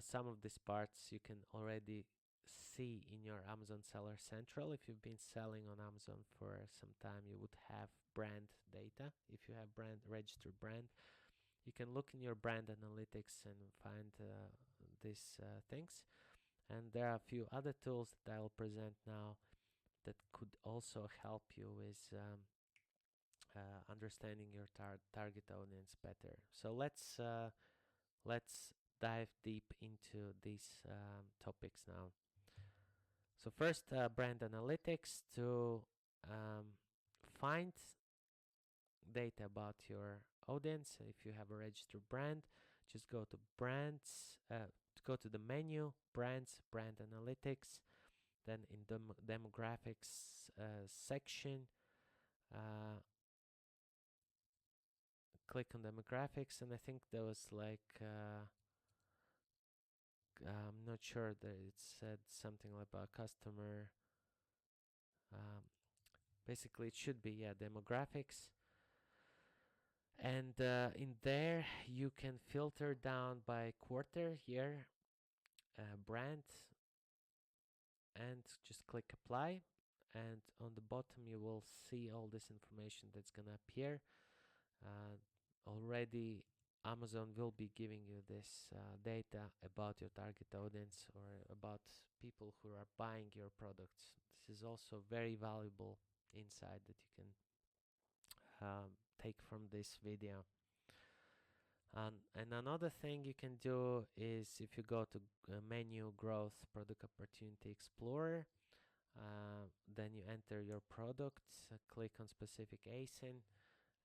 some of these parts you can already see in your Amazon Seller Central. If you've been selling on Amazon for some time, you would have brand data. If you have registered brand, you can look in your brand analytics and find these things. And there are a few other tools that I will present now that could also help you with understanding your target audience better. So let's dive deep into these topics now. So first, brand analytics. To find data about your audience, if you have a registered brand, just go to brands, go to the menu, brands, brand analytics, then in the demographics section, click on demographics, and I think there was like I'm not sure that it said something about customer. Basically, it should be demographics, and in there you can filter down by quarter here, brand, and just click apply. And on the bottom you will see all this information that's gonna appear. Already Amazon will be giving you this data about your target audience or about people who are buying your products. This is also very valuable insight that you can take from this video. And another thing you can do is, if you go to menu, growth, product opportunity explorer, then you enter your products, click on specific ASIN,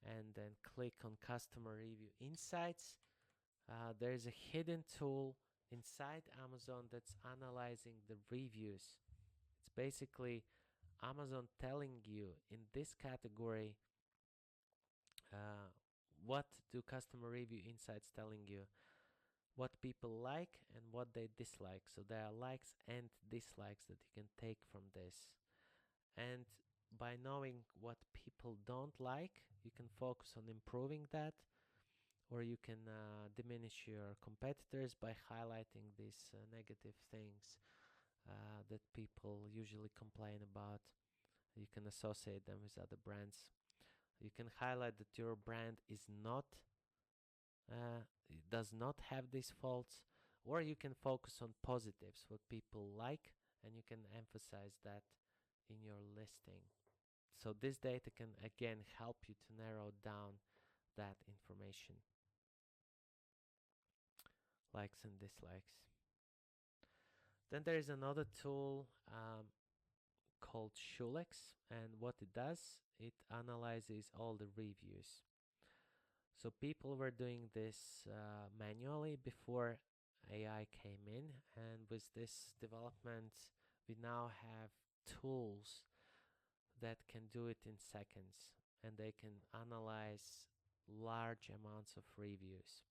and then click on customer review insights. There's a hidden tool inside Amazon that's analyzing the reviews. It's basically Amazon telling you in this category, what do customer review insights telling you, what people like and what they dislike. So there are likes and dislikes that you can take from this. And by knowing what people don't like, you can focus on improving that, or you can diminish your competitors by highlighting these negative things that people usually complain about. You can associate them with other brands. You can highlight that your brand is not does not have these faults, or you can focus on positives, what people like, and you can emphasize that in your listing. So this data can again help you to narrow down that information, likes and dislikes. Then there is another tool called Shulex, and what it does, it analyzes all the reviews. So people were doing this manually before AI came in, and with this development, we now have tools that can do it in seconds, and they can analyze large amounts of reviews.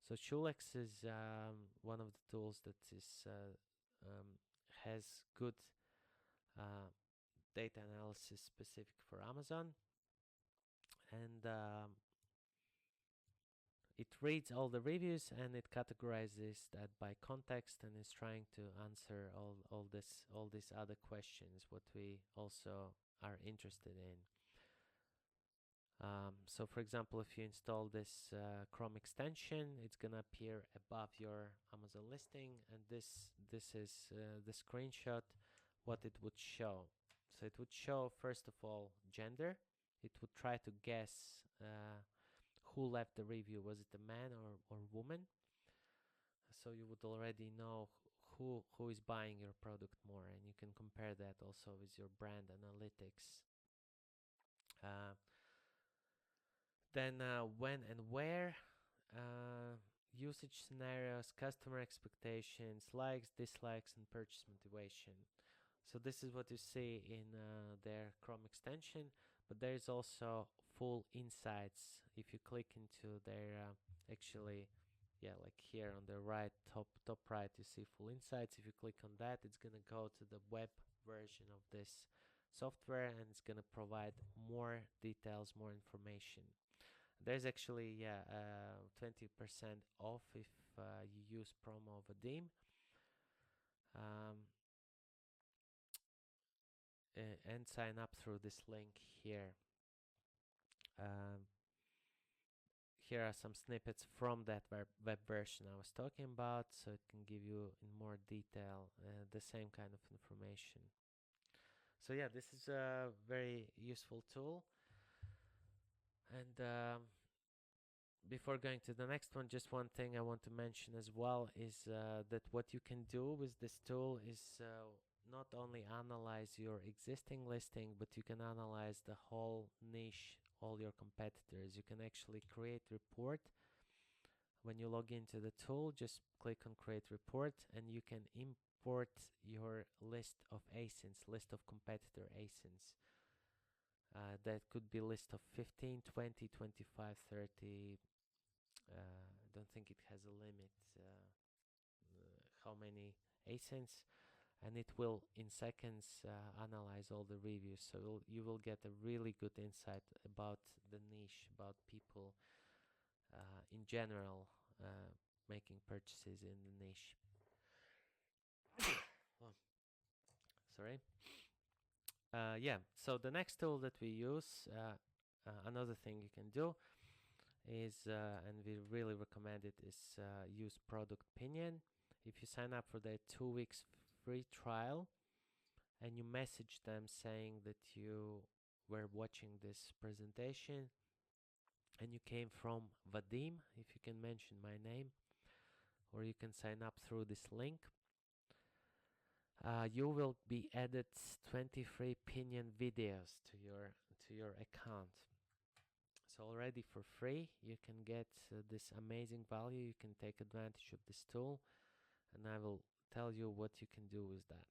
So Shulex is one of the tools that has good uh, data analysis specific for Amazon, and it reads all the reviews and it categorizes that by context and is trying to answer all these other questions what we also are interested in. So for example, if you install this Chrome extension, it's gonna appear above your Amazon listing, and this is the screenshot what it would show. So it would show first of all gender. It would try to guess who left the review. Was it a man or woman? So you would already know who is buying your product more, and you can compare that also with your brand analytics. Uh, then when and where, usage scenarios, customer expectations, likes, dislikes, and purchase motivation. So this is what you see in their Chrome extension, but there is also full insights. If you click into their actually, yeah, like here on the right top right, you see full insights. If you click on that, it's gonna go to the web version of this software, and it's gonna provide more details, more information. There's actually 20% off if you use promo Vadim. Um, and sign up through this link here. Um, Here are some snippets from that web version I was talking about, so it can give you in more detail the same kind of information. So yeah, this is a very useful tool. And before going to the next one, just one thing I want to mention as well is that what you can do with this tool is not only analyze your existing listing, but you can analyze the whole niche, all your competitors. You can actually create report. When you log into the tool, just click on create report, and you can import your list of ASINs, list of competitor ASINs. That could be list of 15, 20, 25, 30. I don't think it has a limit how many ASINs, and it will in seconds analyze all the reviews. So you will get a really good insight about the niche, about people in general making purchases in the niche. Oh, sorry. Yeah, so the next tool that we use, another thing you can do is, and we really recommend it, is use Product Pinion. If you sign up for their 2 weeks free trial and you message them saying that you were watching this presentation and you came from Vadim, if you can mention my name, or you can sign up through this link, you will be added 20 free Pinion videos to your account. So already for free, you can get this amazing value. You can take advantage of this tool, and I will tell you what you can do with that.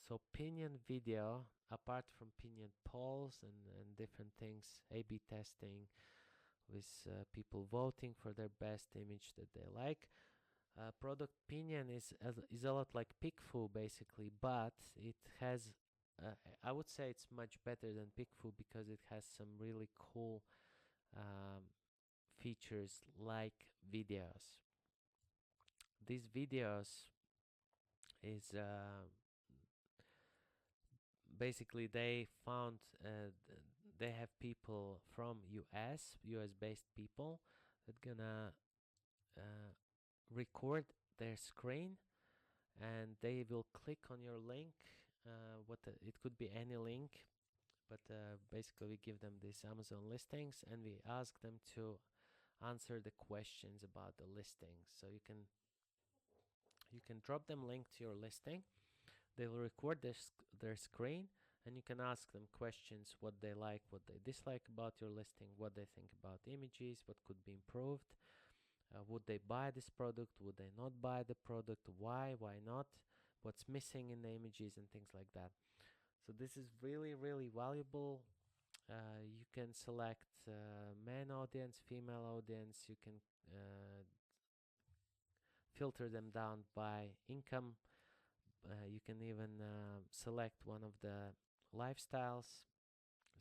So Pinion video, apart from Pinion polls and different things, A/B testing with people voting for their best image that they like. Product Pinion is a lot like PickFu basically, but it has I would say it's much better than PickFu because it has some really cool um, features like videos. These videos is basically they found they have people from US based people that gonna uh, record their screen, and they will click on your link. It could be any link, but basically we give them these Amazon listings and we ask them to answer the questions about the listing. So you can drop them link to your listing. They will record their screen, and you can ask them questions: what they like, what they dislike about your listing, what they think about images, what could be improved. Would they buy this product? Would they not buy the product? Why not? What's missing in the images and things like that. So this is really, really valuable. You can select man audience, female audience. You can filter them down by income. You can even select one of the lifestyles,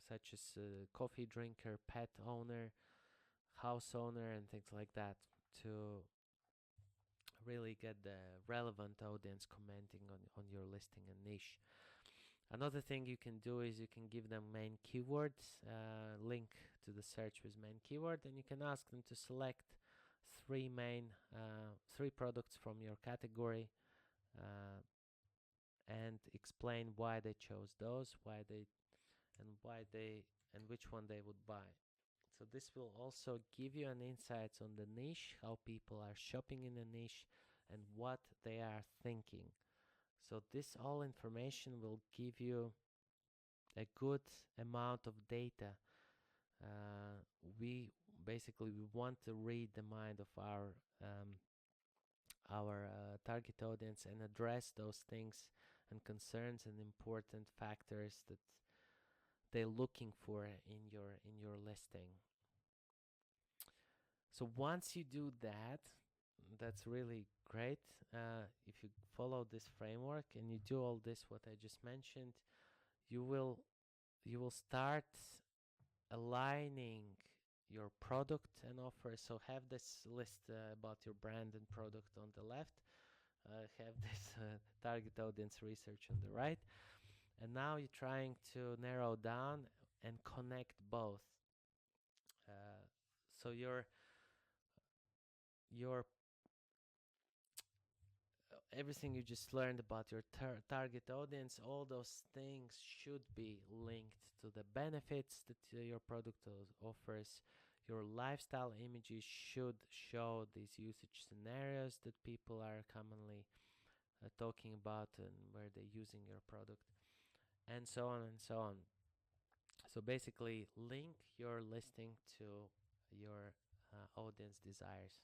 such as coffee drinker, pet owner, house owner, and things like that, to really get the relevant audience commenting on your listing and niche. Another thing you can do is you can give them main keywords, link to the search with main keyword, and you can ask them to select three products from your category, uh, and explain why they chose those, why they and which one they would buy. So this will also give you an insights on the niche, how people are shopping in the niche, and what they are thinking. So this all information will give you a good amount of data. We we want to read the mind of our target audience and address those things and concerns and important factors that they're looking for in your listing. So once you do that, that's really great. If you follow this framework and you do all this what I just mentioned, you will start aligning your product and offer. So have this list about your brand and product on the left, have this target audience research on the right, and now you're trying to narrow down and connect both. So your everything you just learned about your target audience, all those things should be linked to the benefits that your product offers. Your lifestyle images should show these usage scenarios that people are commonly talking about and where they're using your product, and so on and so on. So basically, link your listing to your audience desires.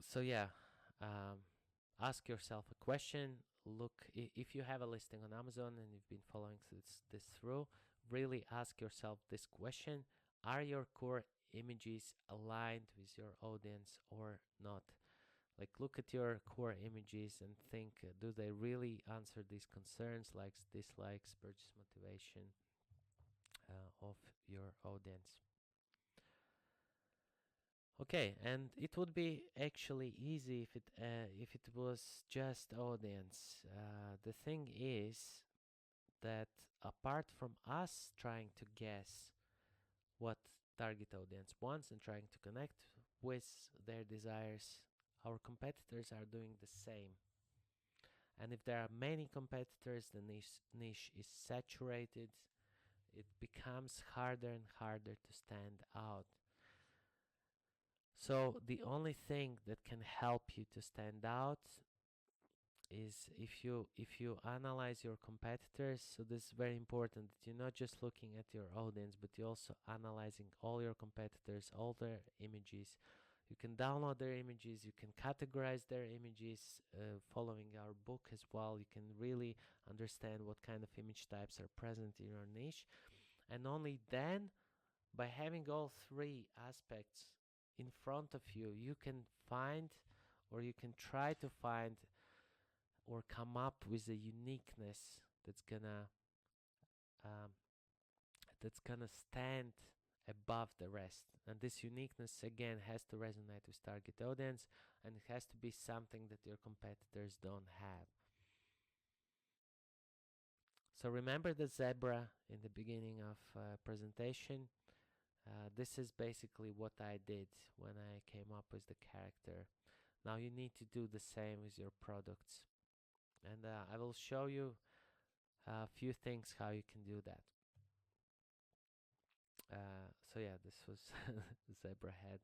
So yeah, um, ask yourself a question. Look, if you have a listing on Amazon and you've been following this through, really ask yourself this question: are your core images aligned with your audience or not? Like, look at your core images and think, do they really answer these concerns, likes, dislikes, purchase motivation of your audience? Okay, and it would be actually easy if it was just audience. The thing is that apart from us trying to guess what target audience wants and trying to connect with their desires, our competitors are doing the same. And if there are many competitors, the niche is saturated. It becomes harder and harder to stand out. So the only thing that can help you to stand out is if you analyze your competitors. So this is very important that you're not just looking at your audience, but you're also analyzing all your competitors, all their images. You can download their images, you can categorize their images, following our book as well. You can really understand what kind of image types are present in your niche. And only then, by having all three aspects in front of you, you can find, or you can try to find or come up with a uniqueness um, that's gonna stand above the rest. And this uniqueness again has to resonate with target audience, and it has to be something that your competitors don't have. So remember the zebra in the beginning of presentation. This is basically what I did when I came up with the character. Now you need to do the same with your products, and I will show you a few things how you can do that. So yeah, this was zebra head.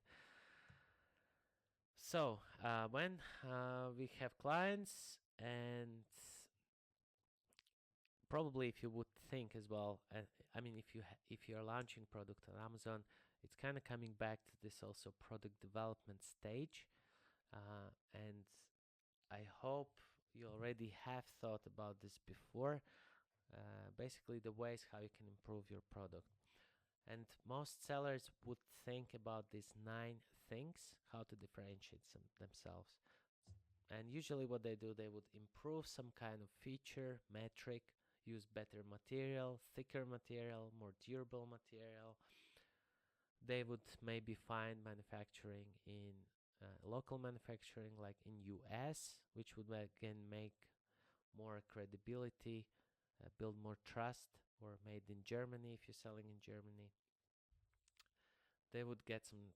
So when we have clients, and probably if you would think as well, I mean, if you're launching product on Amazon, it's kind of coming back to this also product development stage, and I hope you already have thought about this before. Basically, the ways how you can improve your product. And most sellers would think about these 9 things, how to differentiate themselves. And usually, what they do, they would improve some kind of feature, metric, use better material, thicker material, more durable material. They would maybe find manufacturing in local manufacturing, like in US, which would again make more credibility, build more trust, or made in Germany if you're selling in Germany. They would get some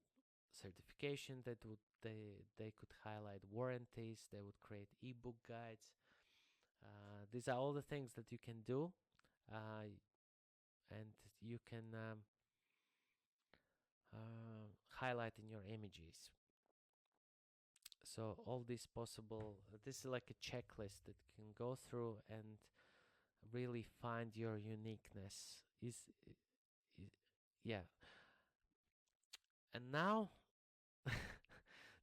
certification that would they could highlight warranties. They would create ebook guides. These are all the things that you can do, and you can highlight in your images. So all this possible. This is like a checklist that you can go through and really find your uniqueness. Yeah. And now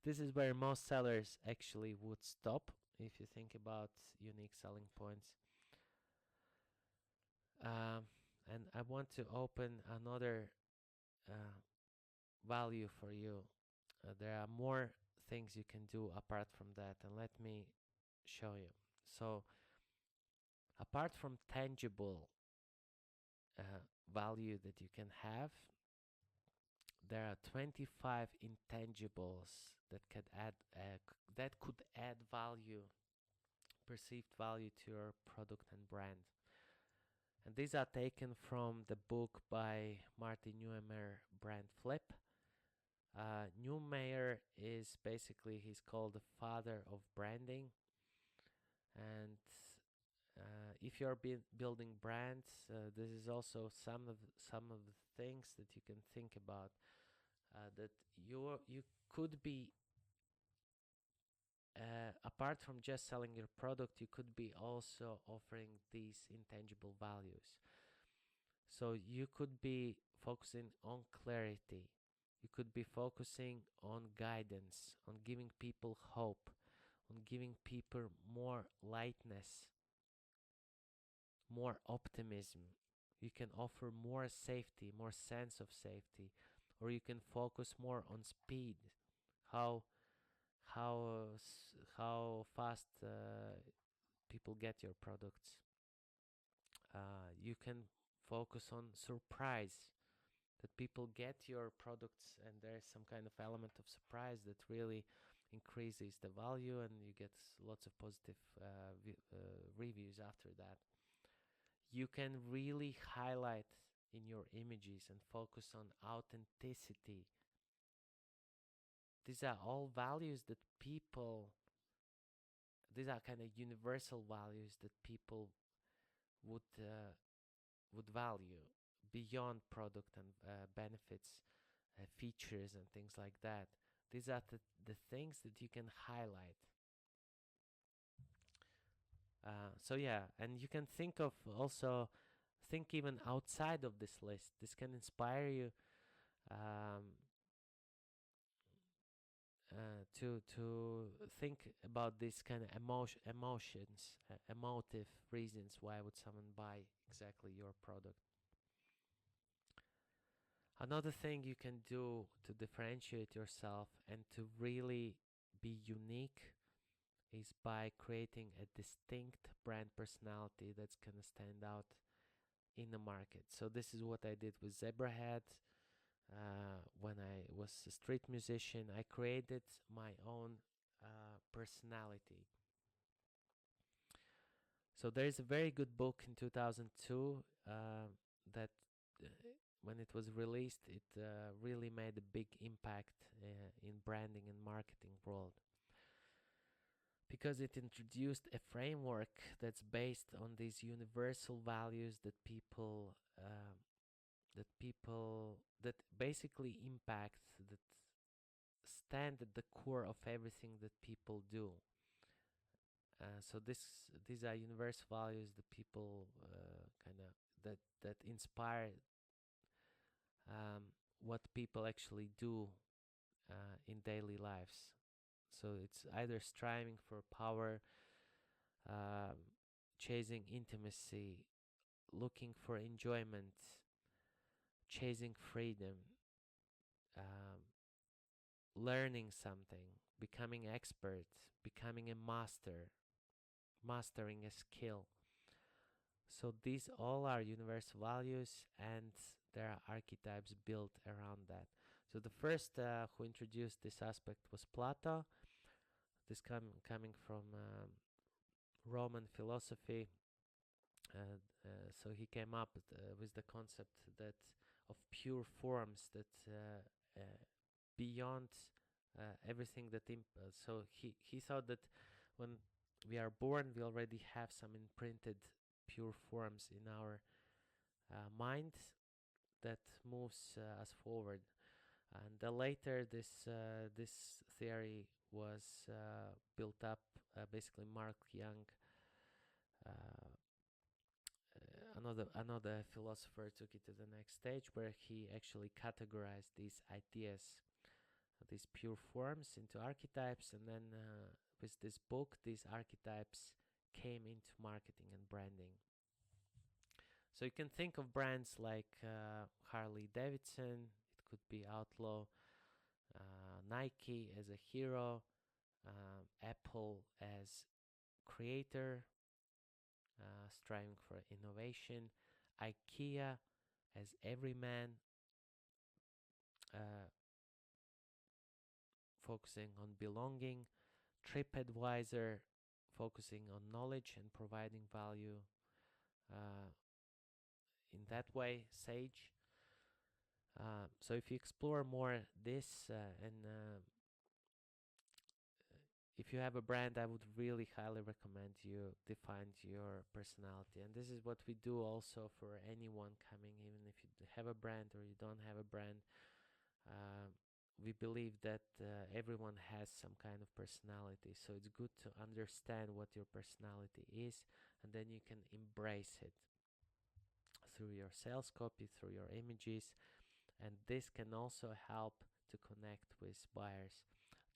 this is where most sellers actually would stop if you think about unique selling points. Um, and I want to open another uh, value for you. There are more things you can do apart from that, and let me show you. So, apart from tangible value that you can have, there are 25 intangibles that could add value, perceived value to your product and brand. And these are taken from the book by Martin Neumeyer, Brand Flip. Neumeyer is basically, he's called the father of branding. And if you're building brands, this is also some of the things that you can think about. That you could be apart from just selling your product, you could be also offering these intangible values. So you could be focusing on clarity. You could be focusing on guidance, on giving people hope, on giving people more lightness, more optimism. You can offer more safety, more sense of safety, or you can focus more on speed. How how fast people get your products. You can focus on surprise, that people get your products and there's some kind of element of surprise that really increases the value, and you get lots of positive reviews after that. You can really highlight in your images and focus on authenticity. These are all values that people, these are kind of universal values that people would value beyond product and benefits, features, and things like that. These are the things that you can highlight. So yeah, and you can think of also, think even outside of this list. This can inspire you um, to think about this kind of emotions, emotive reasons why would someone buy exactly your product. Another thing you can do to differentiate yourself and to really be unique is by creating a distinct brand personality that's gonna stand out in the market. So this is what I did with Zebrahead. When I was a street musician, I created my own personality. So there is a very good book in 2002 that when it was released, it really made a big impact in branding and marketing world, because it introduced a framework that's based on these universal values that basically impact, that stand at the core of everything that people do. So these are universal values that people kind of that inspire what people actually do in daily lives. So it's either striving for power, um, chasing intimacy, looking for enjoyment, chasing freedom, um, learning something, becoming expert, becoming a master, mastering a skill. So these all are universal values, and there are archetypes built around that. So the first who introduced this aspect was Plato. This coming from Roman philosophy. So he came up with the concept that of pure forms that beyond everything that so he thought that when we are born, we already have some imprinted pure forms in our mind that moves us forward. And later, this theory was built up. Basically, Mark Young, uh, another philosopher, took it to the next stage, where he actually categorized these ideas, these pure forms, into archetypes, and then with this book, these archetypes came into marketing and branding. So you can think of brands like Harley Davidson, it could be Outlaw, Nike as a hero, Apple as creator, striving for innovation, IKEA as everyman, uh, focusing on belonging, TripAdvisor focusing on knowledge and providing value uh, in that way, Sage. So if you explore more this and if you have a brand, I would really highly recommend you define your personality. And this is what we do also for anyone coming, even if you have a brand or you don't have a brand. We believe that everyone has some kind of personality. So it's good to understand what your personality is, and then you can embrace it through your sales copy, through your images, and this can also help to connect with buyers.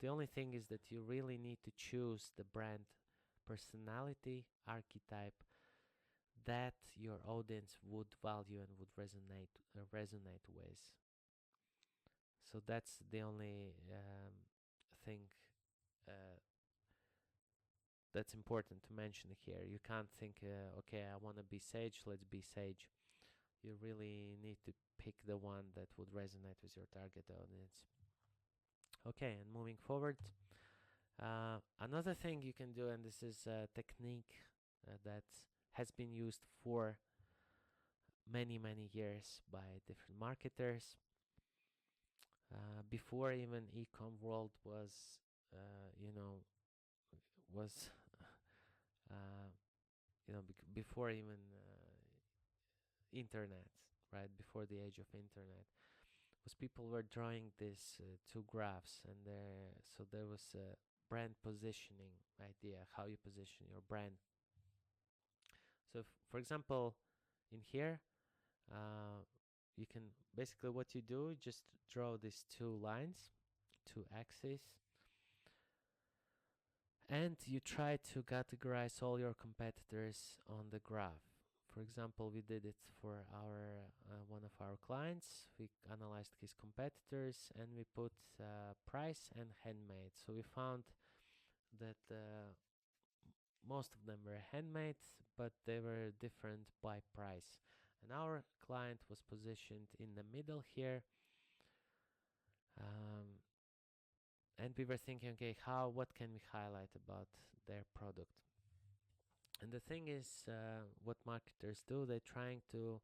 The only thing is that you really need to choose the brand personality archetype that your audience would value and would resonate with. So that's the only thing uh, that's important to mention here. You can't think, okay, I want to be Sage, let's be Sage. You really need to pick the one that would resonate with your target audience. Okay, and moving forward, another thing you can do, and this is a technique that has been used for many years by different marketers. Before even e-com world was, you know, was, uh, before even internet, right? Before the age of internet, was people were drawing these two graphs, and so there was a brand positioning idea, how you position your brand. So for example, in here, you can basically, what you do, just draw these two lines, two axes, and you try to categorize all your competitors on the graph. For example, we did it for our one of our clients. We analyzed his competitors and we put price and handmade. So we found that most of them were handmade, but they were different by price. And our client was positioned in the middle here. Um, and we were thinking, okay, what can we highlight about their product? And the thing is, what marketers do, they're trying to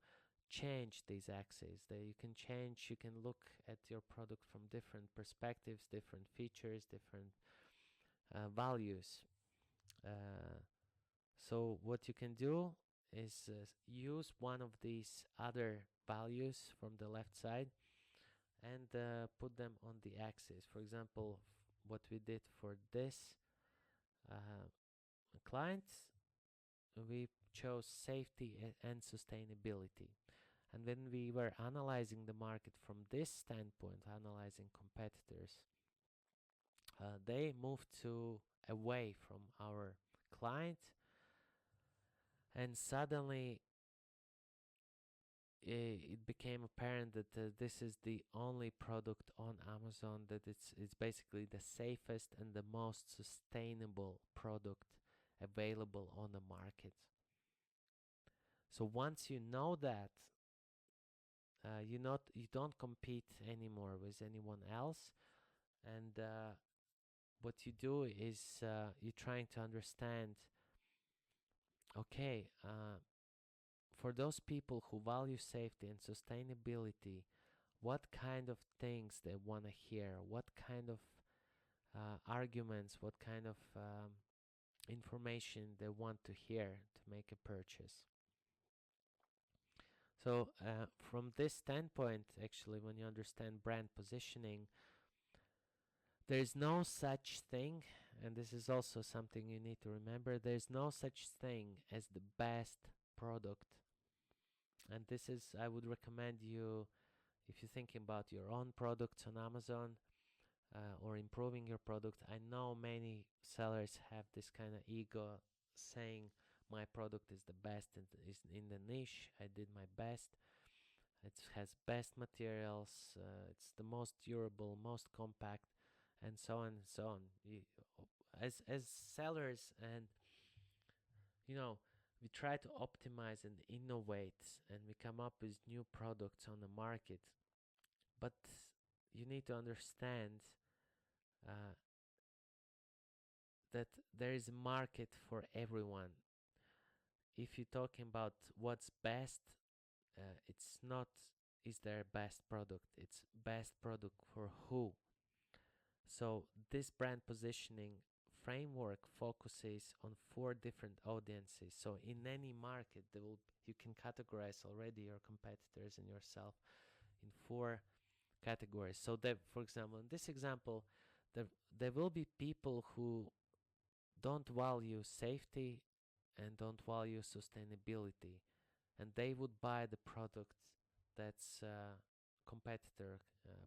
change these axes. You can look at your product from different perspectives, different features, different values. Uh, so what you can do is use one of these other values from the left side and put them on the axis. For example, what we did for this uh, client, we chose safety and sustainability. And when we were analyzing the market from this standpoint, analyzing competitors, they moved to away from our client, and suddenly it became apparent that this is the only product on Amazon that it's basically the safest and the most sustainable product available on the market. So once you know that, you don't compete anymore with anyone else, and what you do is you're trying to understand. Okay, for those people who value safety and sustainability, what kind of things they want to hear, what kind of arguments, what kind of information they want to hear to make a purchase. So, from this standpoint, actually, when you understand brand positioning, there's no such thing, and this is also something you need to remember, there's no such thing as the best product. And this is, I would recommend you, if you're thinking about your own products on Amazon or improving your product. I know many sellers have this kind of ego saying, my product is the best and is in the niche. I did my best. It has best materials. It's the most durable, most compact, and so on and so on. As sellers, and we try to optimize and innovate, and we come up with new products on the market. But you need to understand uh, that there is a market for everyone. If you're talking about what's best, it's not is there best product, it's best product for who. So this brand positioning framework focuses on 4 different audiences. So in any market, you can categorize already your competitors and yourself in 4 categories. So that, for example, in this example, there will be people who don't value safety and don't value sustainability, and they would buy the product that's competitor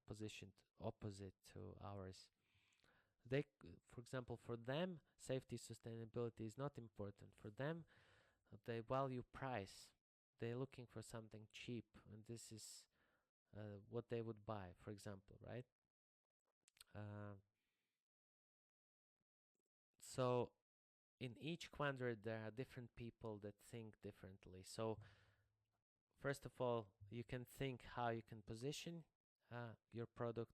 positioned opposite to ours. For example, for them, safety sustainability is not important. For them, they value price. They're looking for something cheap, and this is what they would buy, for example, right? Uh, so in each quadrant, there are different people that think differently. So first of all, you can think how you can position your product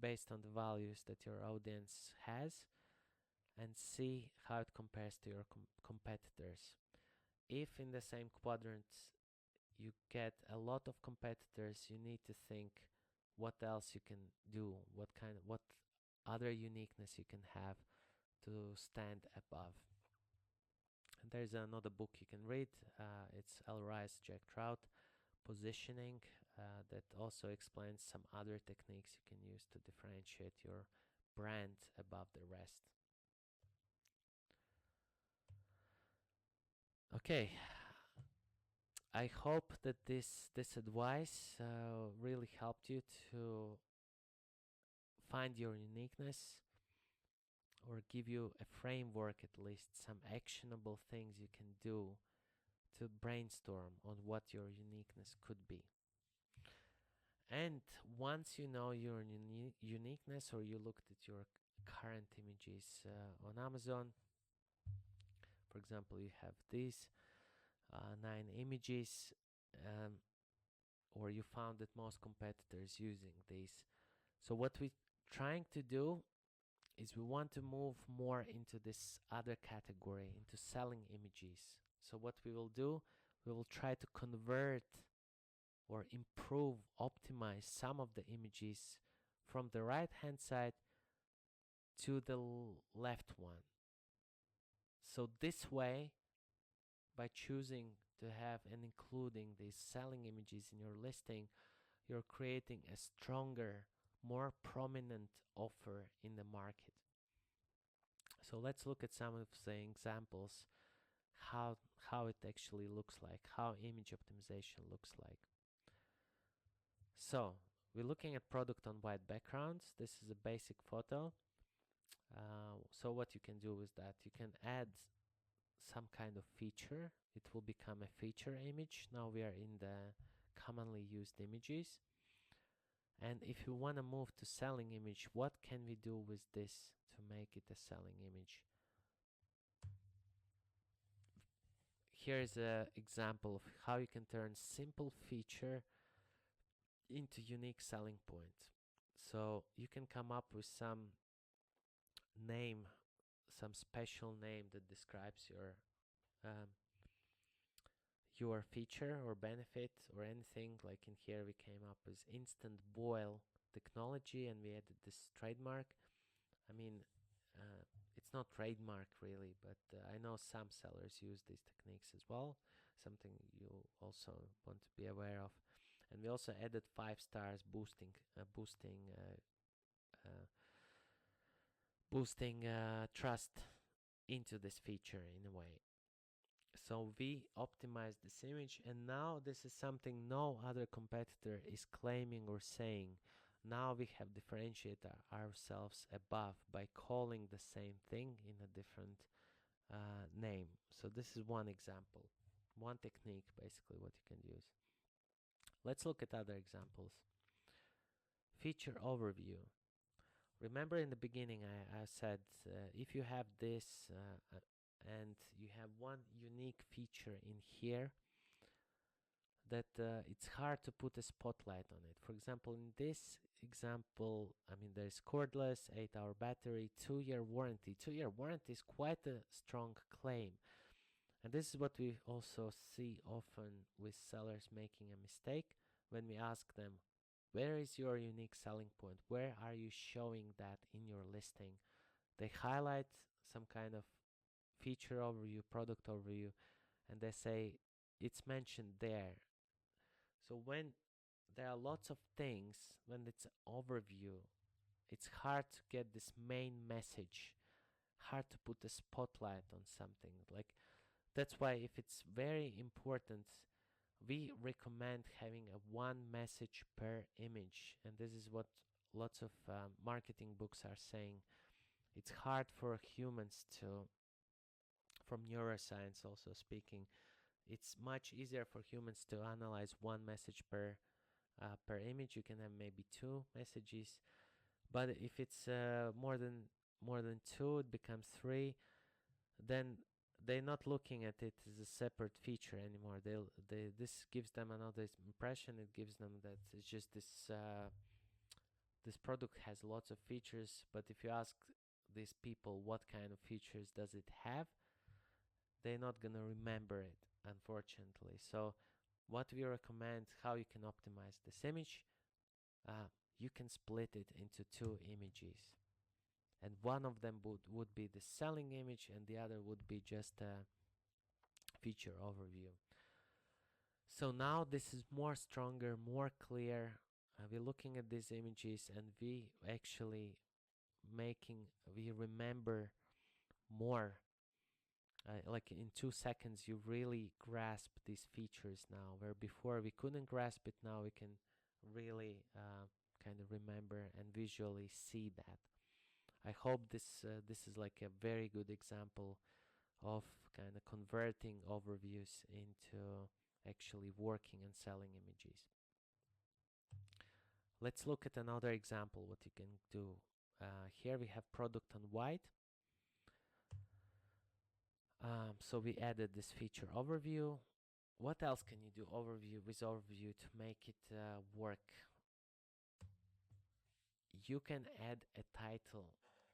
based on the values that your audience has, and see how it compares to your competitors. If in the same quadrant you get a lot of competitors, you need to think what else you can do, what other uniqueness you can have to stand above. And there's another book you can read. It's L. Rice, Jack Trout, Positioning, that also explains some other techniques you can use to differentiate your brand above the rest. Okay, I hope that this advice really helped you to find your uniqueness, or give you a framework, at least some actionable things you can do to brainstorm on what your uniqueness could be. And once you know your uniqueness, or you looked at your current images on Amazon. For example, you have these 9 images, um, or you found that most competitors using these. So what we're trying to do is we want to move more into this other category, into selling images. So what we will do, we will try to convert or improve, optimize some of the images from the right hand side to the left one. So this way, by choosing to have and including these selling images in your listing, you're creating a stronger, more prominent offer in the market. So let's look at some of the examples, how it actually looks like, how image optimization looks like. So we're looking at product on white backgrounds. This is a basic photo. So what you can do is that you can add some kind of feature. It will become a feature image. Now we are in the commonly used images. And if you want to move to selling image, what can we do with this to make it a selling image? Here's an example of how you can turn simple feature into unique selling point. So you can come up with some name, some special name that describes your feature or benefit or anything. Like in here we came up with instant boil technology and we added this trademark. I mean, it's not trademark really, but I know some sellers use these techniques as well, something you also want to be aware of. And we also added 5 stars boosting trust into this feature in a way. So we optimize this image, and now this is something no other competitor is claiming or saying. Now we have differentiated ourselves above by calling the same thing in a different name. So this is one example, one technique, basically what you can use. Let's look at other examples. Feature overview. Remember in the beginning I said if you have this and you have one unique feature in here, that it's hard to put a spotlight on it. For example, in this example, I mean, there's cordless, 8-hour battery, 2-year warranty. 2-year warranty is quite a strong claim. And this is what we also see often with sellers making a mistake when we ask them, where is your unique selling point? Where are you showing that in your listing? They highlight some kind of feature overview, product overview, and they say it's mentioned there. So when there are lots of things, when it's an overview, it's hard to get this main message, hard to put a spotlight on something. Like that's why if it's very important, we recommend having a one message per image. And this is what lots of marketing books are saying. It's hard for humans to, from neuroscience also speaking, it's much easier for humans to analyze one message per image. You can have maybe 2 messages, but if it's more than 2, it becomes 3. Then they're not looking at it as a separate feature anymore. This gives them another impression. It gives them that it's just this product has lots of features, but if you ask these people what kind of features does it have, they're not gonna remember it, unfortunately. So what we recommend, how you can optimize this image, you can split it into 2 images, and one of them would be the selling image and the other would be just a feature overview. So now this is more stronger, more clear. We're looking at these images and we remember more. Like in 2 seconds you really grasp these features now, where before we couldn't grasp it. Now we can really kind of remember and visually see that. I hope this is like a very good example of kind of converting overviews into actually working and selling images. Let's look at another example what you can do here we have product on white. So we added this feature overview. What else can you do with overview to make it work? You can add a title.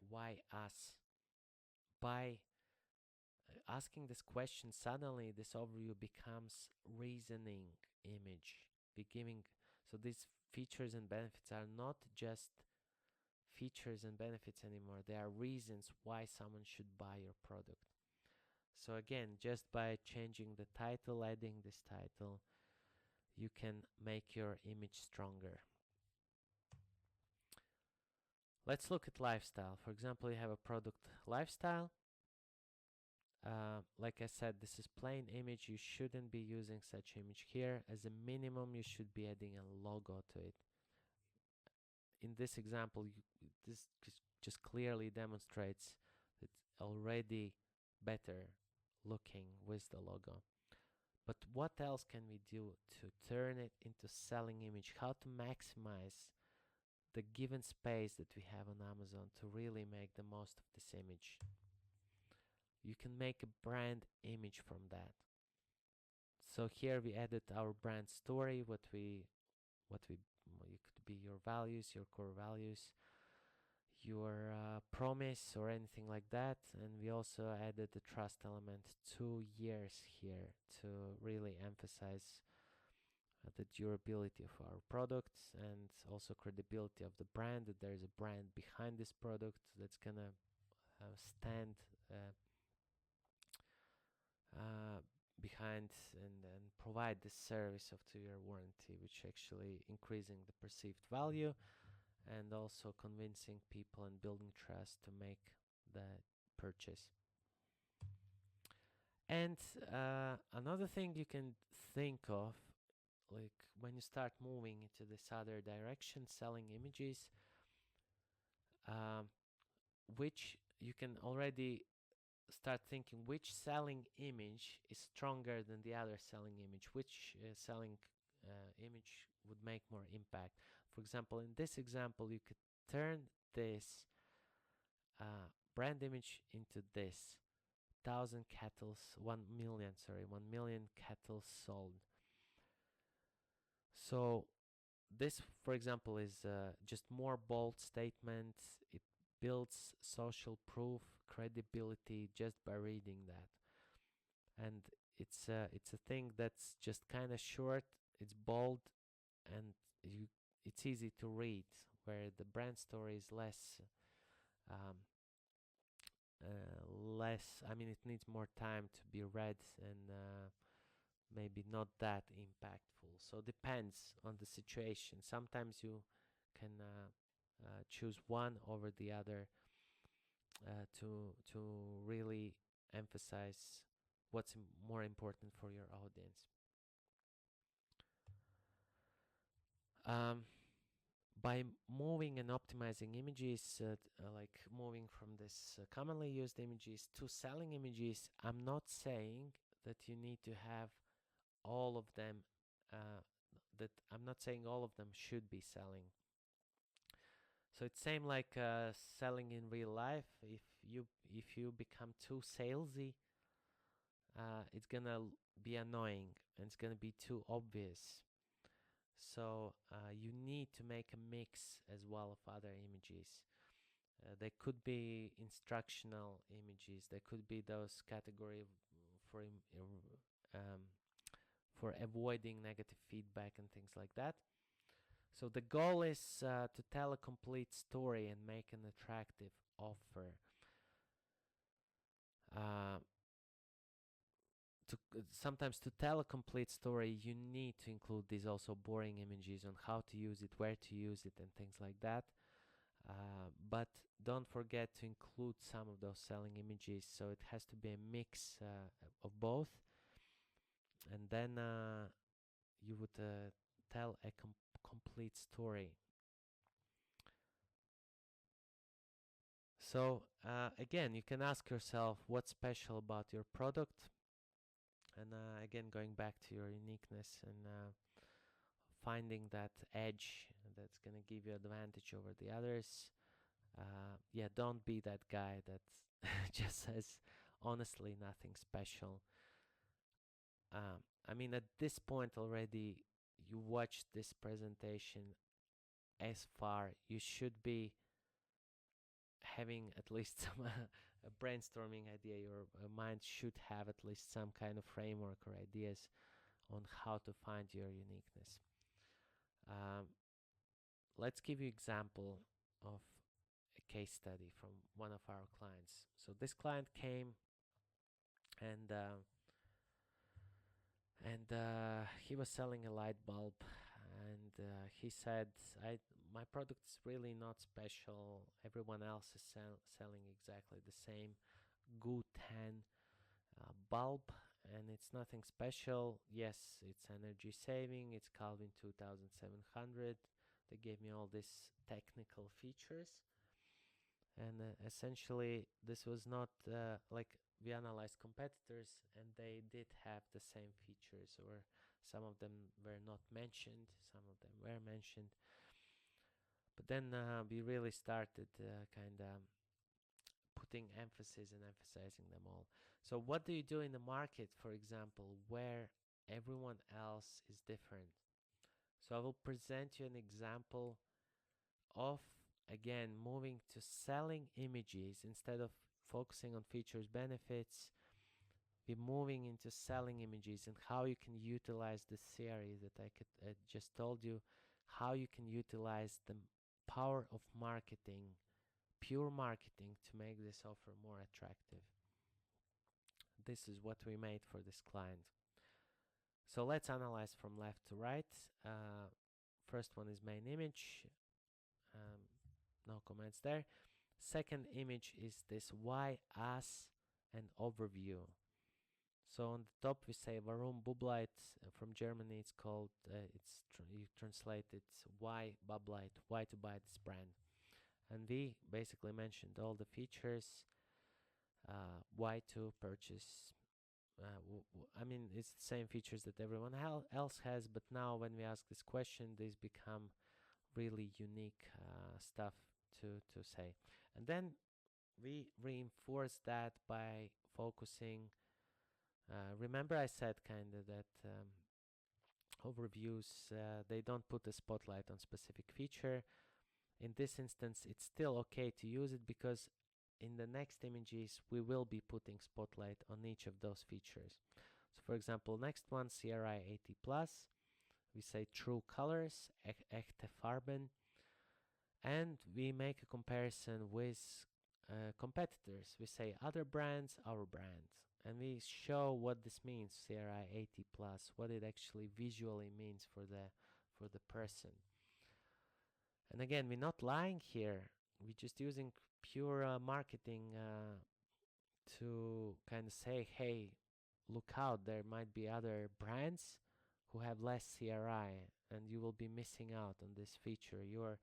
Why us? By asking this question, suddenly this overview becomes reasoning image. Beginning, so these features and benefits are not just features and benefits anymore. They are reasons why someone should buy your product. So again, just by changing the title, adding this title, you can make your image stronger. Let's look at lifestyle. For example, you have a product lifestyle. Like I said, this is plain image. You shouldn't be using such image here. As a minimum, you should be adding a logo to it. In this example, this just clearly demonstrates it's already better looking with the logo. But what else can we do to turn it into selling image? How to maximize the given space that we have on Amazon to really make the most of this image? You can make a brand image from that. So here we added our brand story, what you could be your values, your core values, your promise or anything like that. And we also added the trust element, 2 years here, to really emphasize the durability of our products and also credibility of the brand, that there's a brand behind this product that's gonna stand behind and provide the service of 2-year warranty, which actually increasing the perceived value and also convincing people and building trust to make the purchase. And another thing you can think of, like when you start moving into this other direction, selling images, which you can already start thinking which selling image is stronger than the other selling image, which selling image would make more impact. For example, in this example, you could turn this brand image into this 1 million cattle sold. So this, for example, is just more bold statement. It builds social proof, credibility just by reading that. And it's a thing that's just kind of short, it's bold, and it's easy to read, where the brand story is less I mean, it needs more time to be read and maybe not that impactful. So depends on the situation. Sometimes you can choose one over the other to really emphasize what's more important for your audience. By moving and optimizing images, like moving from this commonly used images to selling images, I'm not saying that you need to have all of them, that I'm not saying all of them should be selling. So it's same like selling in real life. If you become too salesy, it's gonna be annoying and it's gonna be too obvious. So you need to make a mix as well of other images. They could be instructional images. They could be those category for for avoiding negative feedback and things like that. So the goal is to tell a complete story and make an attractive offer. Sometimes to tell a complete story, you need to include these also boring images on how to use it, where to use it, and things like that. But don't forget to include some of those selling images. So it has to be a mix of both. And then you would tell a complete story. So again, you can ask yourself what's special about your product. And again, going back to your uniqueness and finding that edge that's going to give you advantage over the others. Yeah, don't be that guy that just says honestly nothing special. I mean, at this point already, you watched this presentation as far. You should be having at least some a brainstorming idea. Your mind should have at least some kind of framework or ideas on how to find your uniqueness. Um, let's give you example of a case study from one of our clients. So this client came and he was selling a light bulb, and he said, "I my product is really not special. Everyone else is selling exactly the same GU10 bulb, and it's nothing special. Yes, it's energy saving. It's Calvin 2700. They gave me all these technical features, and essentially this was not like we analyzed competitors and they did have the same features, or some of them were not mentioned, some of them were mentioned, but then we really started kind of putting emphasis and emphasizing them all. So what do you do in the market, for example, where everyone else is different? So I will present you an example of, again, moving to selling images instead of focusing on features, benefits. We're moving into selling images and how you can utilize the theory that I just told you, how you can utilize the power of marketing, pure marketing, to make this offer more attractive. This is what we made for this client. So let's analyze from left to right. First one is main image. Um, no comments there. Second image is this why us and overview. So on the top we say Warum Bublight, from Germany. It's called you translate it why Bublight, why to buy this brand. And we basically mentioned all the features, why to purchase. I mean, it's the same features that everyone else has, but now when we ask this question, these become really unique stuff to say. And then we reinforce that by focusing. Remember, I said kind of that overviews, they don't put a spotlight on specific feature. In this instance, it's still okay to use it because in the next images we will be putting spotlight on each of those features. So for example, next one, CRI 80 plus, we say true colors, echte Farben, and we make a comparison with competitors. We say other brands, our brand, and we show what this means, CRI 80 plus, what it actually visually means for the person. And again, we're not lying here. We're just using pure marketing to kind of say, hey, look out, there might be other brands who have less CRI, and you will be missing out on this feature. Your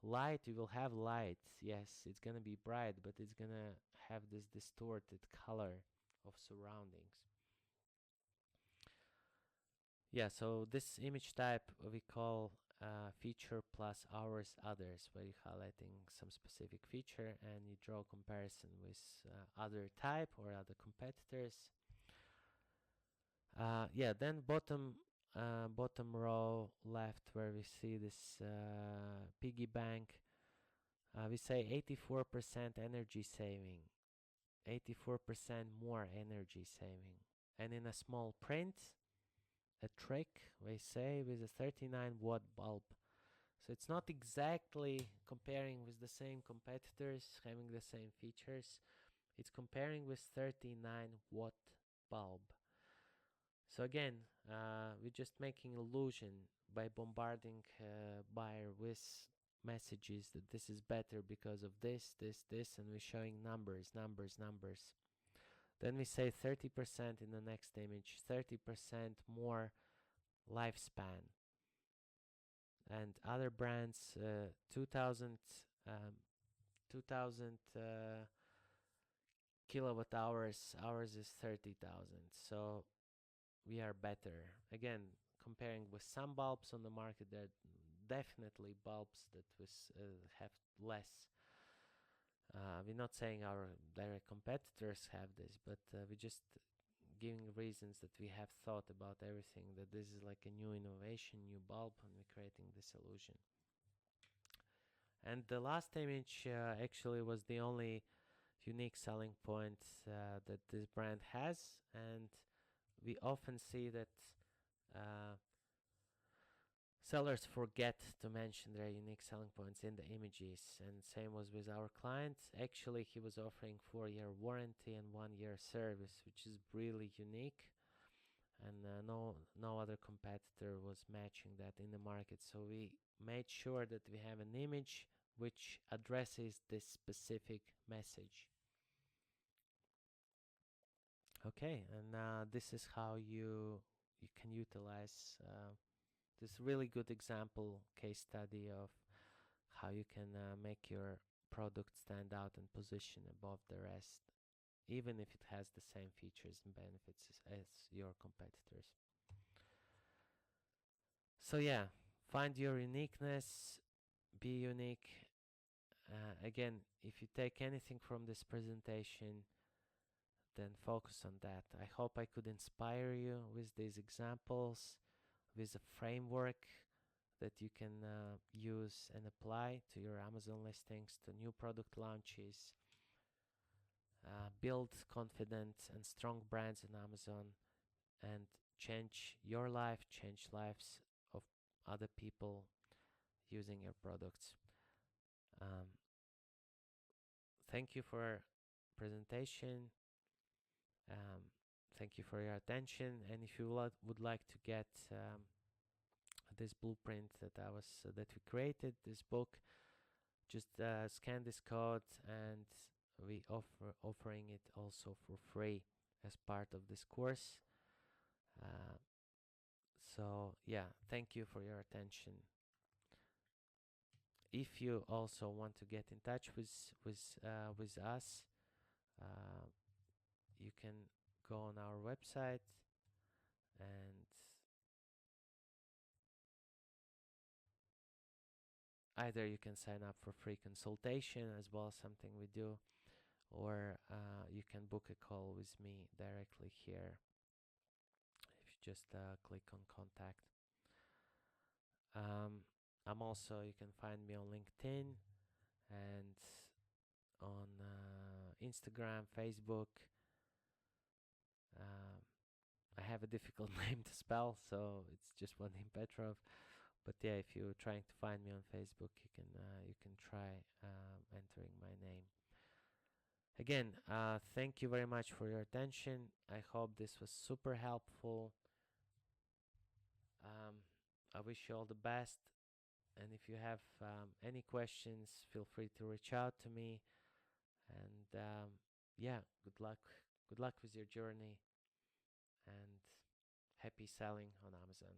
light, you will have light. Yes, it's going to be bright, but it's going to have this distorted color of surroundings. Yeah, so this image type we call feature plus hours others, where you're highlighting some specific feature and you draw comparison with other type or other competitors. Yeah, then bottom row left, where we see this piggy bank, we say 84% energy saving, 84% more energy saving. And in a small print, a trick, we say, with a 39 watt bulb. So it's not exactly comparing with the same competitors having the same features. It's comparing with 39 watt bulb. So again, we're just making illusion by bombarding buyer with messages that this is better because of this, and we're showing numbers. Then we say 30% in the next image, 30% more lifespan. And other brands, 2000 kilowatt hours, ours is 30,000. So we are better. Again, comparing with some bulbs on the market, there are definitely bulbs that have less We're not saying our direct competitors have this, but we're just giving reasons that we have thought about everything, that this is like a new innovation, new bulb, and we're creating this illusion. And the last image actually was the only unique selling point that this brand has, and we often see that uh, sellers forget to mention their unique selling points in the images. And same was with our client. Actually, he was offering 4-year warranty and 1-year service, which is really unique, and no other competitor was matching that in the market. So we made sure that we have an image which addresses this specific message. Okay, and this is how you can utilize this really good example case study of how you can make your product stand out and position above the rest, even if it has the same features and benefits as your competitors. So yeah, find your uniqueness, be unique. Again, if you take anything from this presentation, then focus on that. I hope I could inspire you with these examples, with a framework that you can use and apply to your Amazon listings, to new product launches. Build confident and strong brands in Amazon and change your life, change lives of other people using your products. Um, Thank you for presentation. Um, Thank you for your attention. And if you would like to get this blueprint that we created, this book, just scan this code, and we offering it also for free as part of this course. Uh, so yeah, thank you for your attention. If you also want to get in touch with us, uh, you can go on our website, and either you can sign up for free consultation as well as something we do, or you can book a call with me directly here if you just click on contact. I'm also, you can find me on LinkedIn and on Instagram, Facebook. Um, I have a difficult name to spell, so it's just Vadim Petrov. But yeah, if you're trying to find me on Facebook, you can try entering my name. Again, thank you very much for your attention. I hope this was super helpful. I wish you all the best. And if you have any questions, feel free to reach out to me. And yeah, good luck. Good luck with your journey, and happy selling on Amazon.